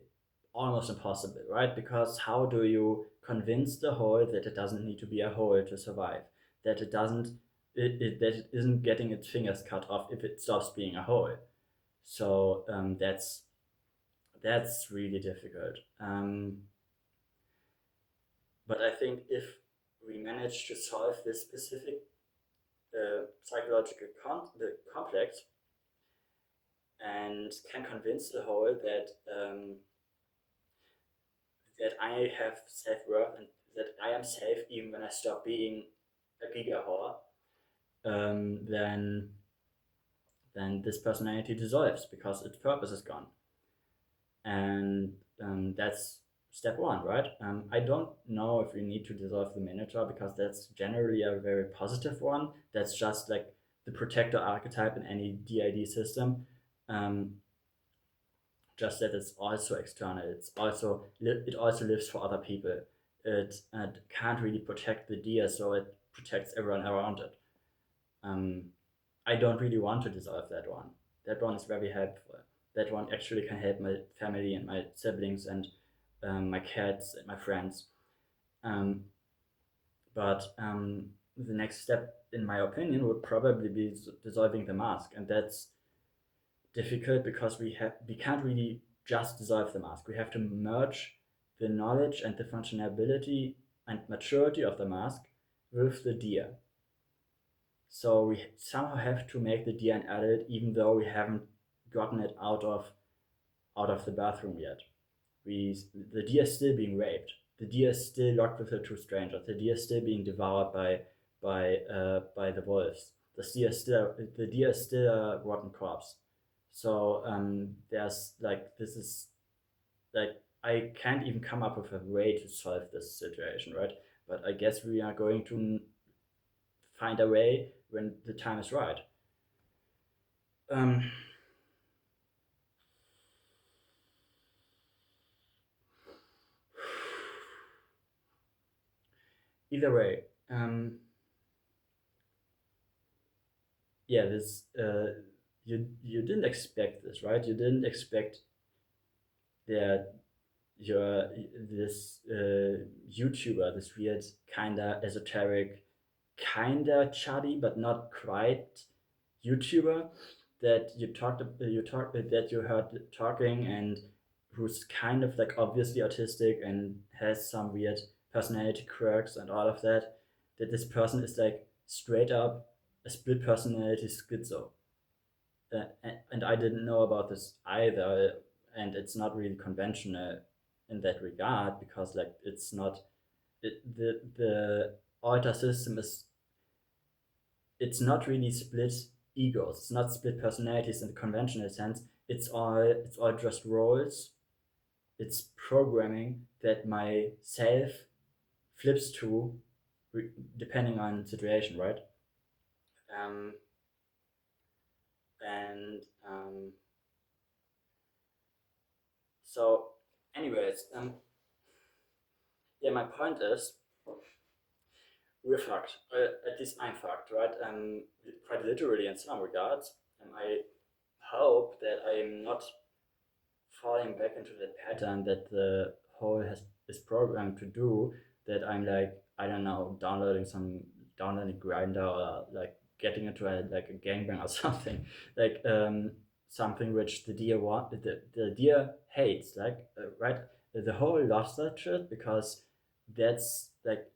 almost impossible, right? Because how do you convince the whole that it doesn't need to be a whole to survive? That it doesn't, that it isn't getting its fingers cut off if it stops being a whole. So that's really difficult. But I think if we manage to solve this specific psychological the complex and can convince the whole that I have self worth and that I am safe even when I stop being a giga whore, then this personality dissolves because its purpose is gone, and that's step one, right? I don't know if we need to dissolve the Minotaur because that's generally a very positive one. That's just like the protector archetype in any DID system. Um, just that it's also external. It also lives for other people. It can't really protect the deer, so it protects everyone around it. Um, I don't really want to dissolve that one. That one is very helpful. That one actually can help my family and my siblings and my cats and my friends. Um, but the next step, in my opinion, would probably be dissolving the mask, and that's difficult because we can't really just dissolve the mask. We have to merge the knowledge and the functionality and maturity of the mask with the deer. So we somehow have to make the deer an adult, even though we haven't gotten it out of the bathroom yet. The deer is still being raped. The deer is still locked with the two strangers. The deer is still being devoured by the wolves. The deer is still a rotten corpse. So there's like this is like I can't even come up with a way to solve this situation, right? But I guess we are going to find a way when the time is right. Um, Either way, yeah, this you didn't expect this, right? You didn't expect that your this YouTuber, this weird kinda esoteric, kinda chatty but not quite YouTuber that that you heard talking and who's kind of like obviously autistic and has some weird personality quirks and all of that. That this person is like straight up a split personality schizo, and I didn't know about this either, and it's not really conventional in that regard because like it's not the alter system is it's not really split egos, it's not split personalities in the conventional sense. It's all just roles. It's programming that my self flips to depending on the situation, right? Um, and so anyways, yeah, my point is we're fucked. At least I'm fucked, right? Quite literally in some regards. I hope that I'm not falling back into that pattern that the whole is programmed to do. That I'm like, I don't know, downloading grinder or like getting into like a gangbang or something. Like something which the deer hates, like right? The whole loves that shit because that's like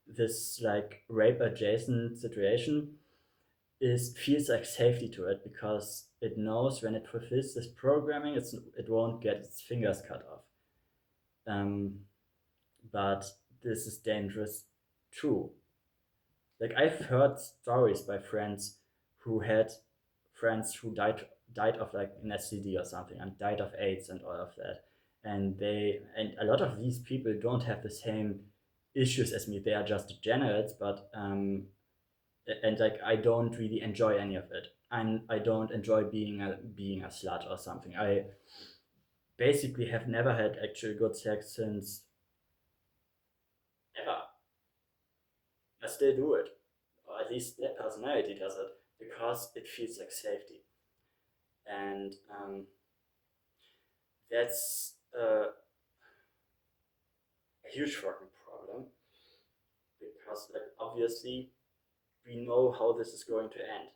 this like rape adjacent situation is feels like safety to it because it knows when it fulfills this programming, it won't get its fingers cut off. Um, but this is dangerous too. Like I've heard stories by friends who died of like an STD or something and died of AIDS and all of that. And a lot of these people don't have the same issues as me. They are just degenerates, but and like I don't really enjoy any of it. I don't enjoy being a slut or something. I basically have never had actual good sex since ever. I still do it, or at least that personality does it because it feels like safety. And that's a huge fucking problem because, like, obviously we know how this is going to end.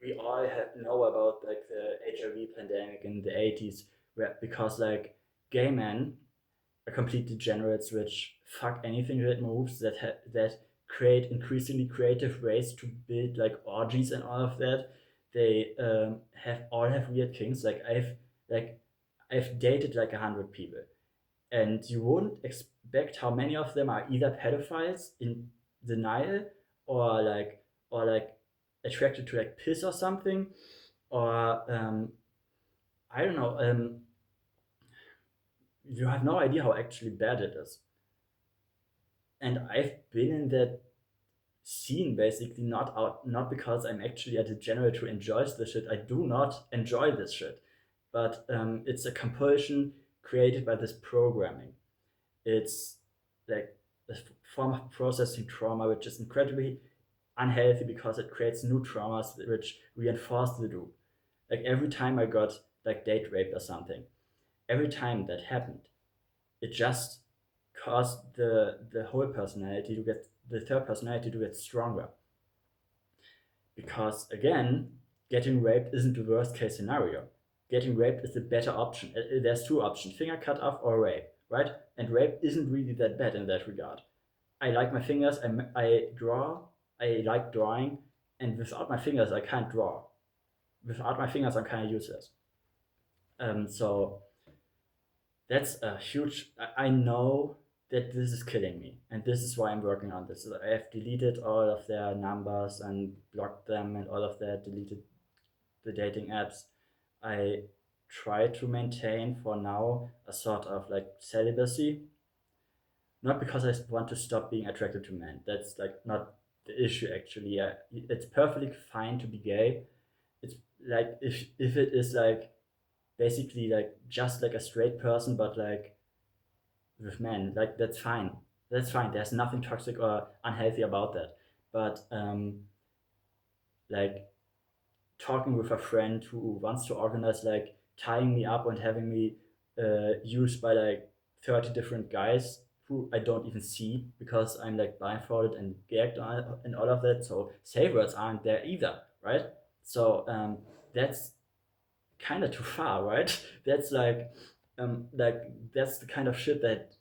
We all know about like the HIV pandemic in the 80s, where because like gay men are complete degenerates which fuck anything that moves, that create increasingly creative ways to build like orgies and all of that. They have weird kinks. Like I've dated like 100 people, and you wouldn't expect how many of them are either pedophiles in denial, or like attracted to like piss or something, or I don't know. You have no idea how actually bad it is. And I've been in that scene basically not because I'm actually a degenerate who enjoys this shit. I do not enjoy this shit, but it's a compulsion created by this programming. It's like a form of processing trauma which is incredibly unhealthy because it creates new traumas which reinforce the loop. Like every time I got like date raped or something, every time that happened, it just caused the whole personality to get the third personality to get stronger. Because again, getting raped isn't the worst case scenario. Getting raped is the better option. There's two options: finger cut off or rape, right? And rape isn't really that bad in that regard. I like my fingers. I draw. I like drawing, and without my fingers, I can't draw. Without my fingers, I'm kind of useless. So that's a huge. I know that this is killing me, and this is why I'm working on this. I have deleted all of their numbers and blocked them, and all of that. Deleted the dating apps. I try to maintain for now a sort of like celibacy, not because I want to stop being attracted to men. That's like not the issue actually. It's perfectly fine to be gay. It's like if it is like basically like just like a straight person, but like with men, like that's fine. That's fine. There's nothing toxic or unhealthy about that. But like talking with a friend who wants to organize like tying me up and having me used by like 30 different guys who I don't even see because I'm like blindfolded and gagged and all of that. So safe words aren't there either, right? So that's kind of too far, right? That's like that's the kind of shit that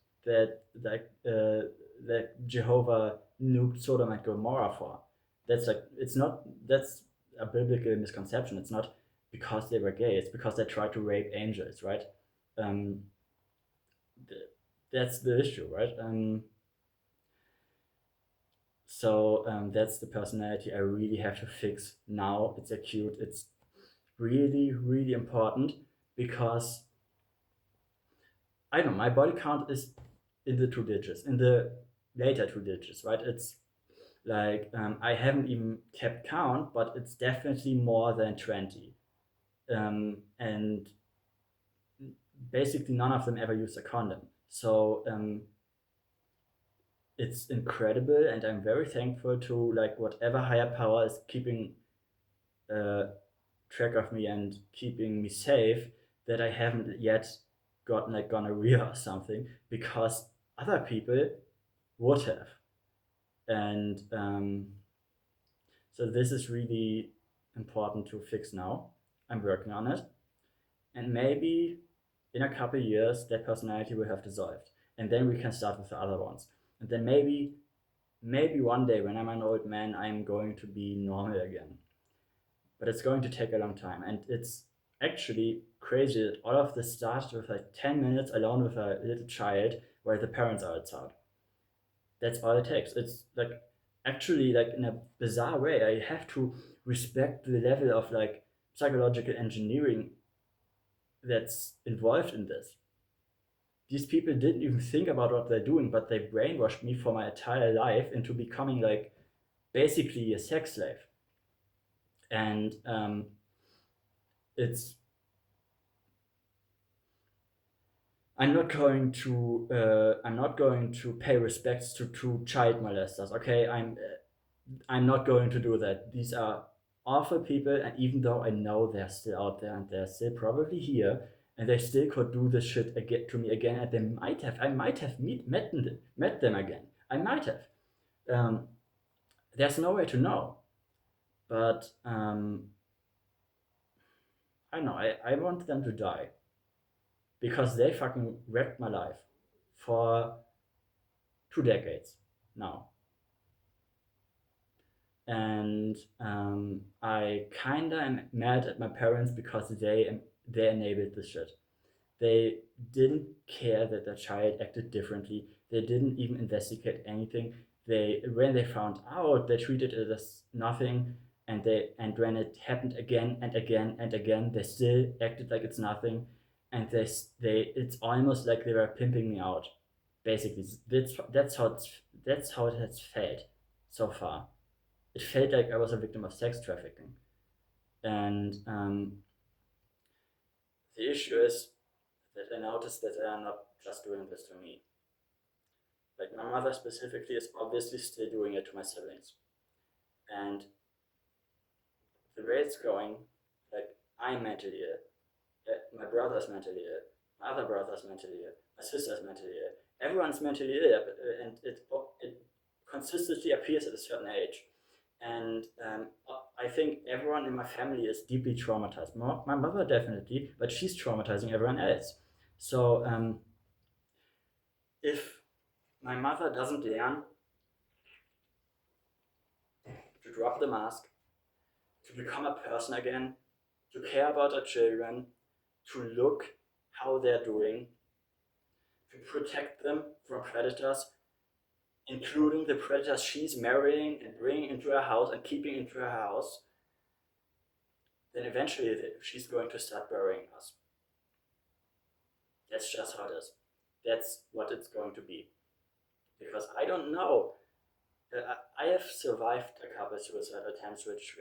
like that Jehovah nuked Sodom and Gomorrah for. That's like it's not that's a biblical misconception. It's not because they were gay. It's because they tried to rape angels, right? Um, that's the issue, right? So that's the personality I really have to fix now. It's acute. It's really, really important because I don't know, my body count is in the two digits, in the later two digits, right? It's like I haven't even kept count, but it's definitely more than 20. And basically, none of them ever use a condom. So it's incredible, and I'm very thankful to like whatever higher power is keeping uh, track of me and keeping me safe, that I haven't yet gotten like gonorrhea or something, because other people would have. And so this is really important to fix now. I'm working on it. And maybe in a couple of years, that personality will have dissolved. And then we can start with the other ones. And then maybe one day when I'm an old man, I'm going to be normal again. But it's going to take a long time. And it's actually crazy that all of this started with like 10 minutes alone with a little child where the parents are outside. That's all it takes. It's like actually like in a bizarre way, I have to respect the level of like psychological engineering that's involved in this. These people didn't even think about what they're doing, but they brainwashed me for my entire life into becoming like basically a sex slave. And it's I'm not going to pay respects to two child molesters. Okay, I'm not going to do that. These are awful people, and even though I know they're still out there and they're still probably here, and they still could do this shit again to me again, and I might have met them again. I might have. There's no way to know, but I know I want them to die because they fucking wrecked my life for 2 decades now. And I kinda am mad at my parents because they enabled this shit. They didn't care that the child acted differently. They didn't even investigate anything. When they found out, they treated it as nothing, and when it happened again and again and again, they still acted like it's nothing, and it's almost like they were pimping me out. Basically, that's how it has felt so far. It felt like I was a victim of sex trafficking, and the issue is that I noticed that they are not just doing this to me. Like my mother specifically is obviously still doing it to my siblings. And the way it's going, like I'm mentally ill, my brother's mentally ill, my other brother's mentally ill, my sister's mentally ill. Everyone's mentally ill, and it consistently appears at a certain age. And I think everyone in my family is deeply traumatized. My mother definitely, but she's traumatizing everyone else. So if my mother doesn't learn to drop the mask, to become a person again, to care about her children, to look how they're doing, to protect them from predators, including the predators she's marrying and bringing into her house and keeping into her house, then eventually she's going to start burying us. That's just how it is. That's what it's going to be. Because I don't know. I have survived a couple of suicide attempts which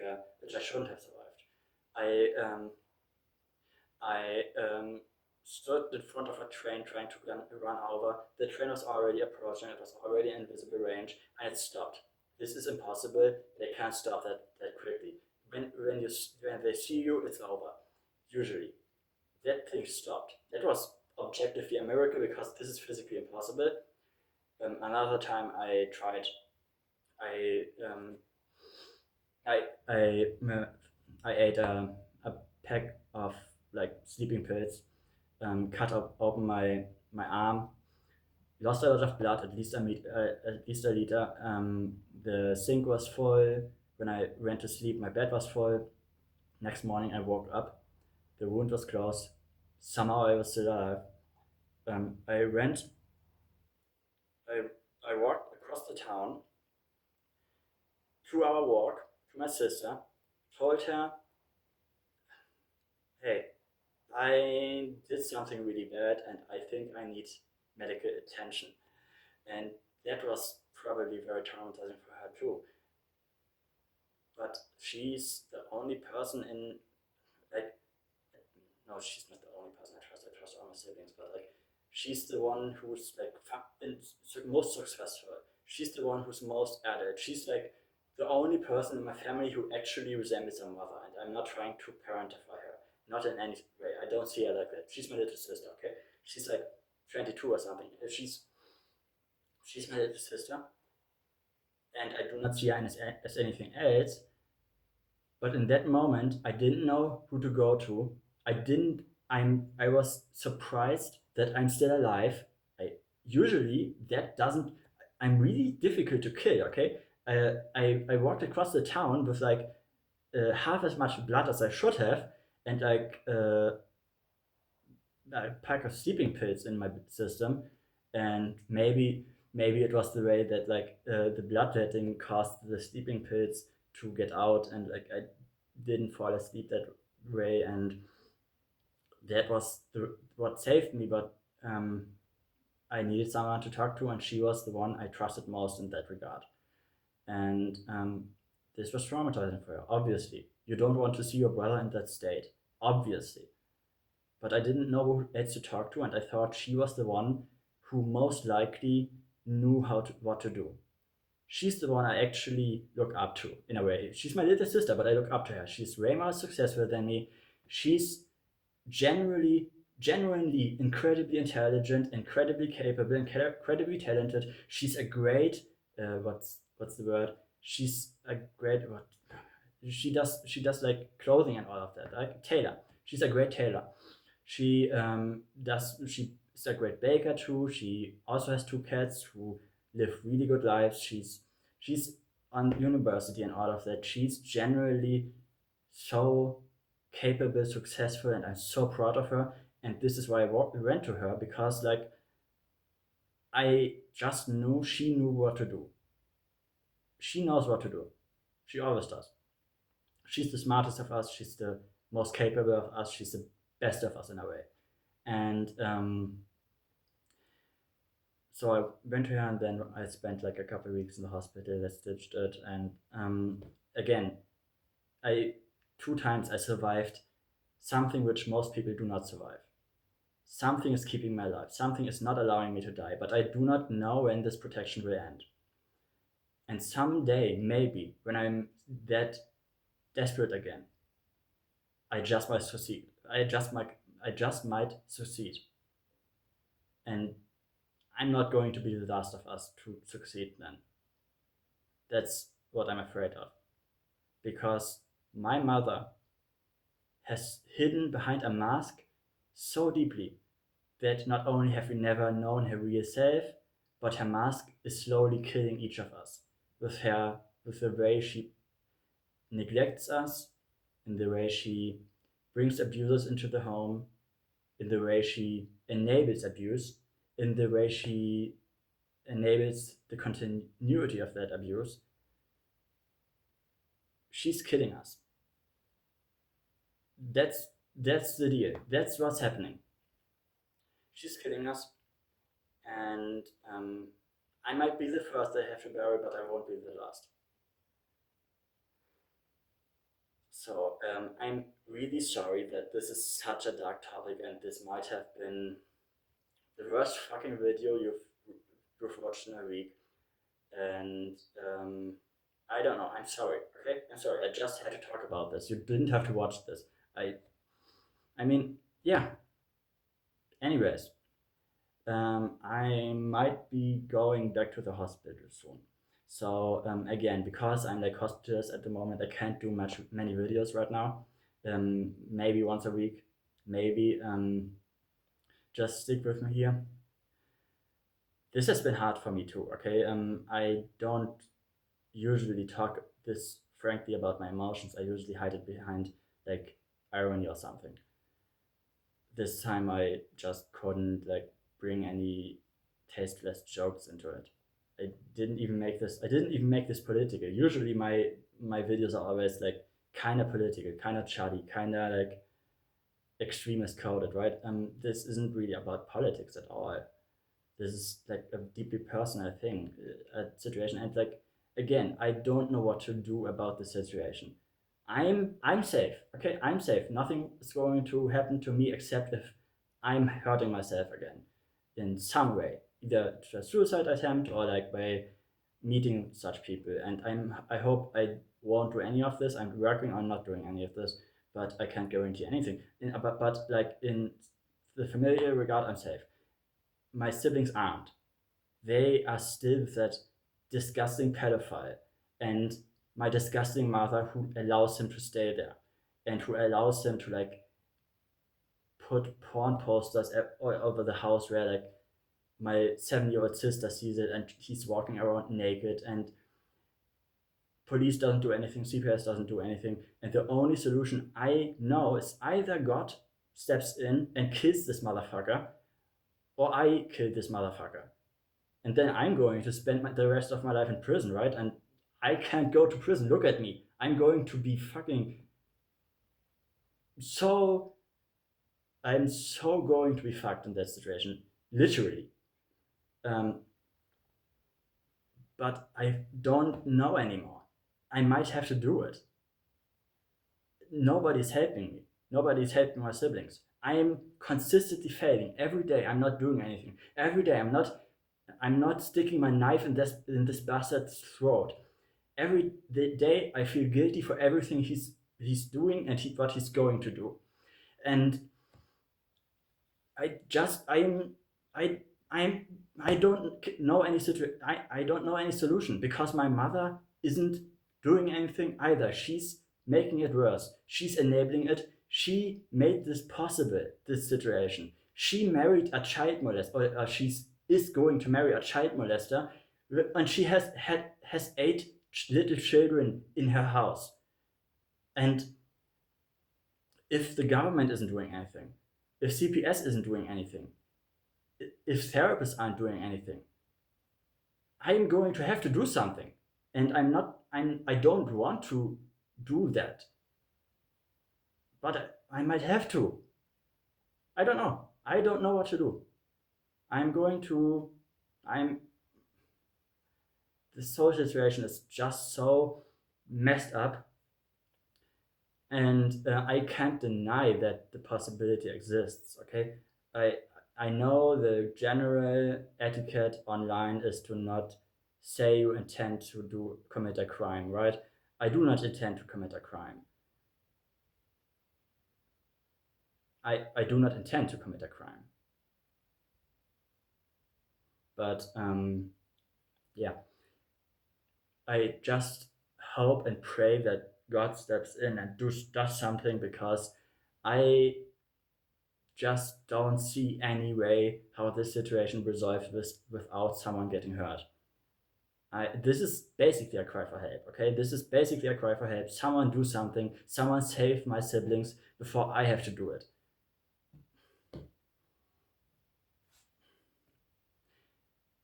I shouldn't have survived. I stood in front of a train trying to run over. The train was already approaching. It was already in visible range, and it stopped. This is impossible. They can't stop that quickly. When they see you, it's over. Usually, that thing stopped. That was objectively a miracle because this is physically impossible. Another time I tried. I um, I I ate a pack of like sleeping pills, cut open my arm, lost a lot of blood, at least a liter. The sink was full. When I went to sleep, my bed was full. Next morning, I woke up. The wound was closed. Somehow, I was still alive. I went. I I walked across the town, 2 hour walk to my sister. Told her, "Hey, I did something really bad, and I think I need medical attention." And that was probably very traumatizing for her too. But she's the only person in like no, she's not the only person I trust. I trust all my siblings, but like she's the one who's like most successful. She's the one who's most adult. She's like the only person in my family who actually resembles her mother, and I'm not trying to parentify her. Not in any way. I don't see her like that. She's my little sister, okay? She's like 22 or something. She's my little sister, and I do not see her as anything else. But in that moment, I didn't know who to go to. I didn't. I was surprised that I'm still alive. I usually that doesn't. I'm really difficult to kill. Okay. I walked across the town with like half as much blood as I should have, and like a pack of sleeping pills in my system, and maybe it was the way that like the bloodletting caused the sleeping pills to get out, and like I didn't fall asleep that way, and that was what saved me. But I needed someone to talk to, and she was the one I trusted most in that regard. And this was traumatizing for her. Obviously, you don't want to see your brother in that state. Obviously, but I didn't know who else to talk to, and I thought she was the one who most likely knew what to do. She's the one I actually look up to in a way. She's my little sister, but I look up to her. She's way more successful than me. She's generally genuinely incredibly intelligent, incredibly capable, incredibly talented. She's a great what's the word? She's a great what she does like clothing and all of that. Like tailor. She's a great tailor. She's a great baker too. She also has two cats who live really good lives. She's on university and all of that. She's generally so capable, successful, and I'm so proud of her. And this is why went to her, because like I just knew she knew what to do. She knows what to do. She always does. She's the smartest of us. She's the most capable of us. She's the best of us in a way. And so I went to her, and then I spent like a couple of weeks in the hospital. I stitched it, and again, I 2 times I survived something which most people do not survive. Something is keeping my life. Something is not allowing me to die, but I do not know when this protection will end. And someday, maybe, when I'm that desperate again, I just might succeed. I just might succeed. And I'm not going to be the last of us to succeed then. That's what I'm afraid of. Because my mother has hidden behind a mask so deeply that not only have we never known her real self, but her mask is slowly killing each of us with the way she neglects us, in the way she brings abusers into the home, in the way she enables abuse, in the way she enables the continuity of that abuse. She's killing us. That's the deal. That's what's happening. She's killing us, and I might be the first they have to bury, but I won't be the last. So I'm really sorry that this is such a dark topic, and this might have been the worst fucking video you've watched in a week. And I don't know. I'm sorry. Okay, I'm sorry. I just had to talk about this. You didn't have to watch this. I I mean, yeah. Anyways, I might be going back to the hospital soon. So again, because I'm like hospitalized at the moment, I can't do many videos right now. Maybe once a week, maybe. Just stick with me here. This has been hard for me too. Okay, I don't usually talk this frankly about my emotions. I usually hide it behind like irony or something. This time I just couldn't like bring any tasteless jokes into it. I didn't even make this political. Usually my videos are always like kind of political, kind of chatty, kind of like extremist coded, right? This isn't really about politics at all. This is like a deeply personal thing, a situation, and like again, I don't know what to do about the situation. I'm safe. Okay, I'm safe. Nothing is going to happen to me except if I'm hurting myself again in some way, either to a suicide attempt or like by meeting such people. And I hope I won't do any of this. I'm working on not doing any of this, but I can't guarantee anything. But like in the familiar regard, I'm safe. My siblings aren't. They are still with that disgusting pedophile and my disgusting mother who allows him to stay there and who allows him to like put porn posters all over the house where like my 7-year-old sister sees it and he's walking around naked and police doesn't do anything, CPS doesn't do anything, and the only solution I know is either God steps in and kills this motherfucker or I kill this motherfucker. And then I'm going to spend the rest of my life in prison, right? And I can't go to prison. Look at me. I'm going to be fucking so. I'm so going to be fucked in that situation, literally. Um, but I don't know anymore. I might have to do it. Nobody's helping me. Nobody's helping my siblings. I am consistently failing every day. I'm not doing anything. Every day I'm not sticking my knife in this bastard's throat. Every day I feel guilty for everything he's doing and what he's going to do. And I just I I'm I don't know any I don't know any solution because my mother isn't doing anything either. She's making it worse. She's enabling it. She made this possible, this situation. She married a child molester, or she's is going to marry a child molester, and she has eight little children in her house. And if the government isn't doing anything, if CPS isn't doing anything, if therapists aren't doing anything, I'm going to have to do something. And I don't want to do that. But I might have to. I don't know. I don't know what to do. I'm going to I'm the social situation is just so messed up, and I can't deny that the possibility exists. Okay, I I know the general etiquette online is to not say you intend to do commit a crime, right? I do not intend to commit a crime. I do not intend to commit a crime. But yeah, I just hope and pray that God steps in and does something because I just don't see any way how this situation resolves without someone getting hurt. This is basically a cry for help, okay? This is basically a cry for help. Someone do something. Someone save my siblings before I have to do it.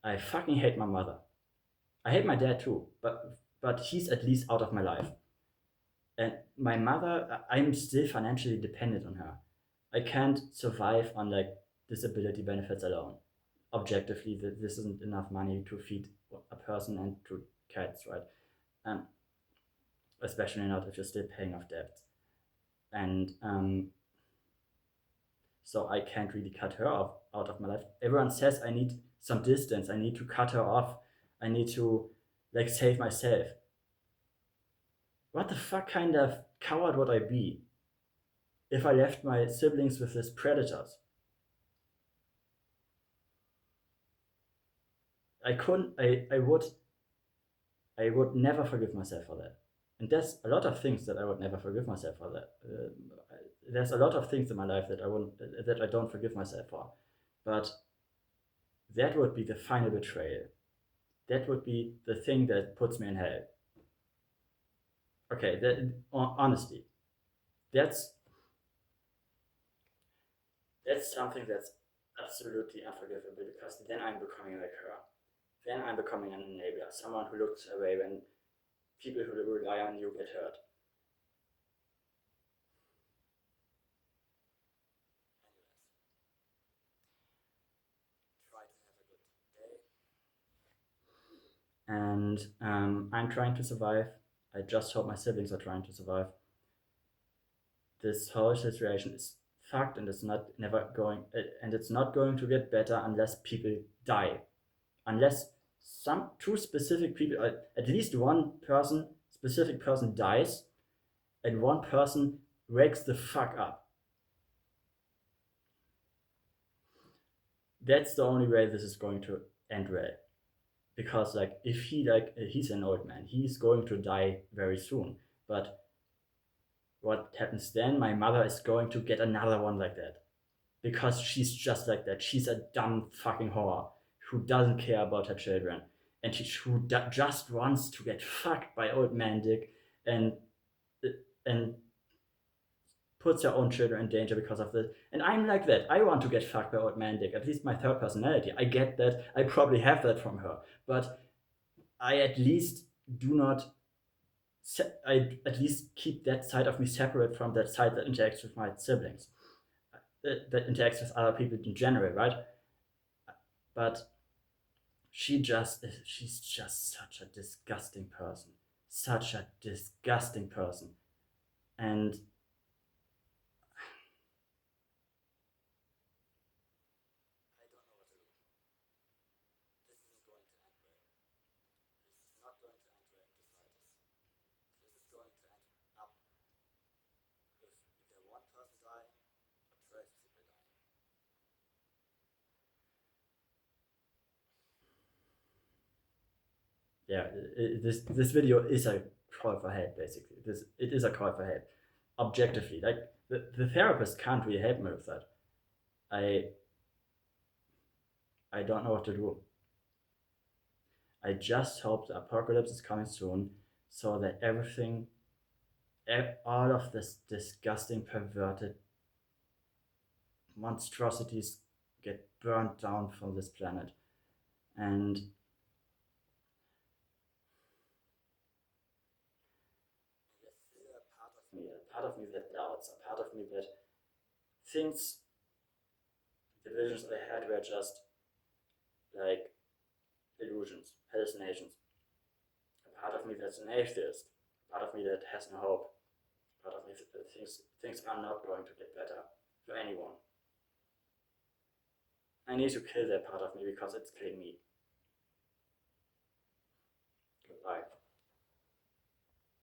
I fucking hate my mother. I hate my dad too, but he's at least out of my life. And my mother, I'm still financially dependent on her. I can't survive on like disability benefits alone. Objectively, this isn't enough money to feed a person and two cats, right? Um, Especially not if you're still paying off debts. And so I can't really cut her off out of my life. Everyone says I need some distance. I need to cut her off. I need to like save myself. What the fuck kind of coward would I be if I left my siblings with these predators? I couldn't. I would never forgive myself for that. And there's a lot of things that I would never forgive myself for that. There's a lot of things in my life that I don't forgive myself for. But that would be the final betrayal. That would be the thing that puts me in hell. Okay, honestly, that's that's something that's absolutely unforgivable because then I'm becoming like her. Then I'm becoming an enabler, someone who looks away when people who rely on you get hurt. Try to have a good day. And I'm trying to survive. I just hope my siblings are trying to survive. This whole situation is fucked, and it's not never going, and it's not going to get better unless people die, unless some two specific people, at least one person, specific person dies, and one person wakes the fuck up. That's the only way this is going to end well. Because like if he's an old man, he's going to die very soon. But what happens then? My mother is going to get another one like that. Because she's just like that. She's a dumb fucking whore who doesn't care about her children. And who just wants to get fucked by old man Dick and and puts her own children in danger because of this. And I'm like that. I want to get fucked by old man Dick. At least my third personality. I get that. I probably have that from her. But I at least do not. I at least keep that side of me separate from that side that interacts with my siblings, that interacts with other people in general, right? But she's just such a disgusting person, such a disgusting person, and I don't know what to do. This isn't going to end well. This is not going to end well in the slightest. This is going to end up with either one person dying or 12 people dying. yeah, this video is a call for help. Basically, it is a call for help. Objectively, like the therapist can't really help me with that. I I don't know what to do. I just hope the apocalypse is coming soon, so that all of this disgusting, perverted monstrosities get burnt down from this planet. And a part of me that doubts, a part of me that thinks the visions I had were just like illusions, hallucinations. A part of me that's an atheist, a part of me that has no hope, a part of me that thinks things are not going to get better for anyone. I need to kill that part of me because it's killing me. Goodbye.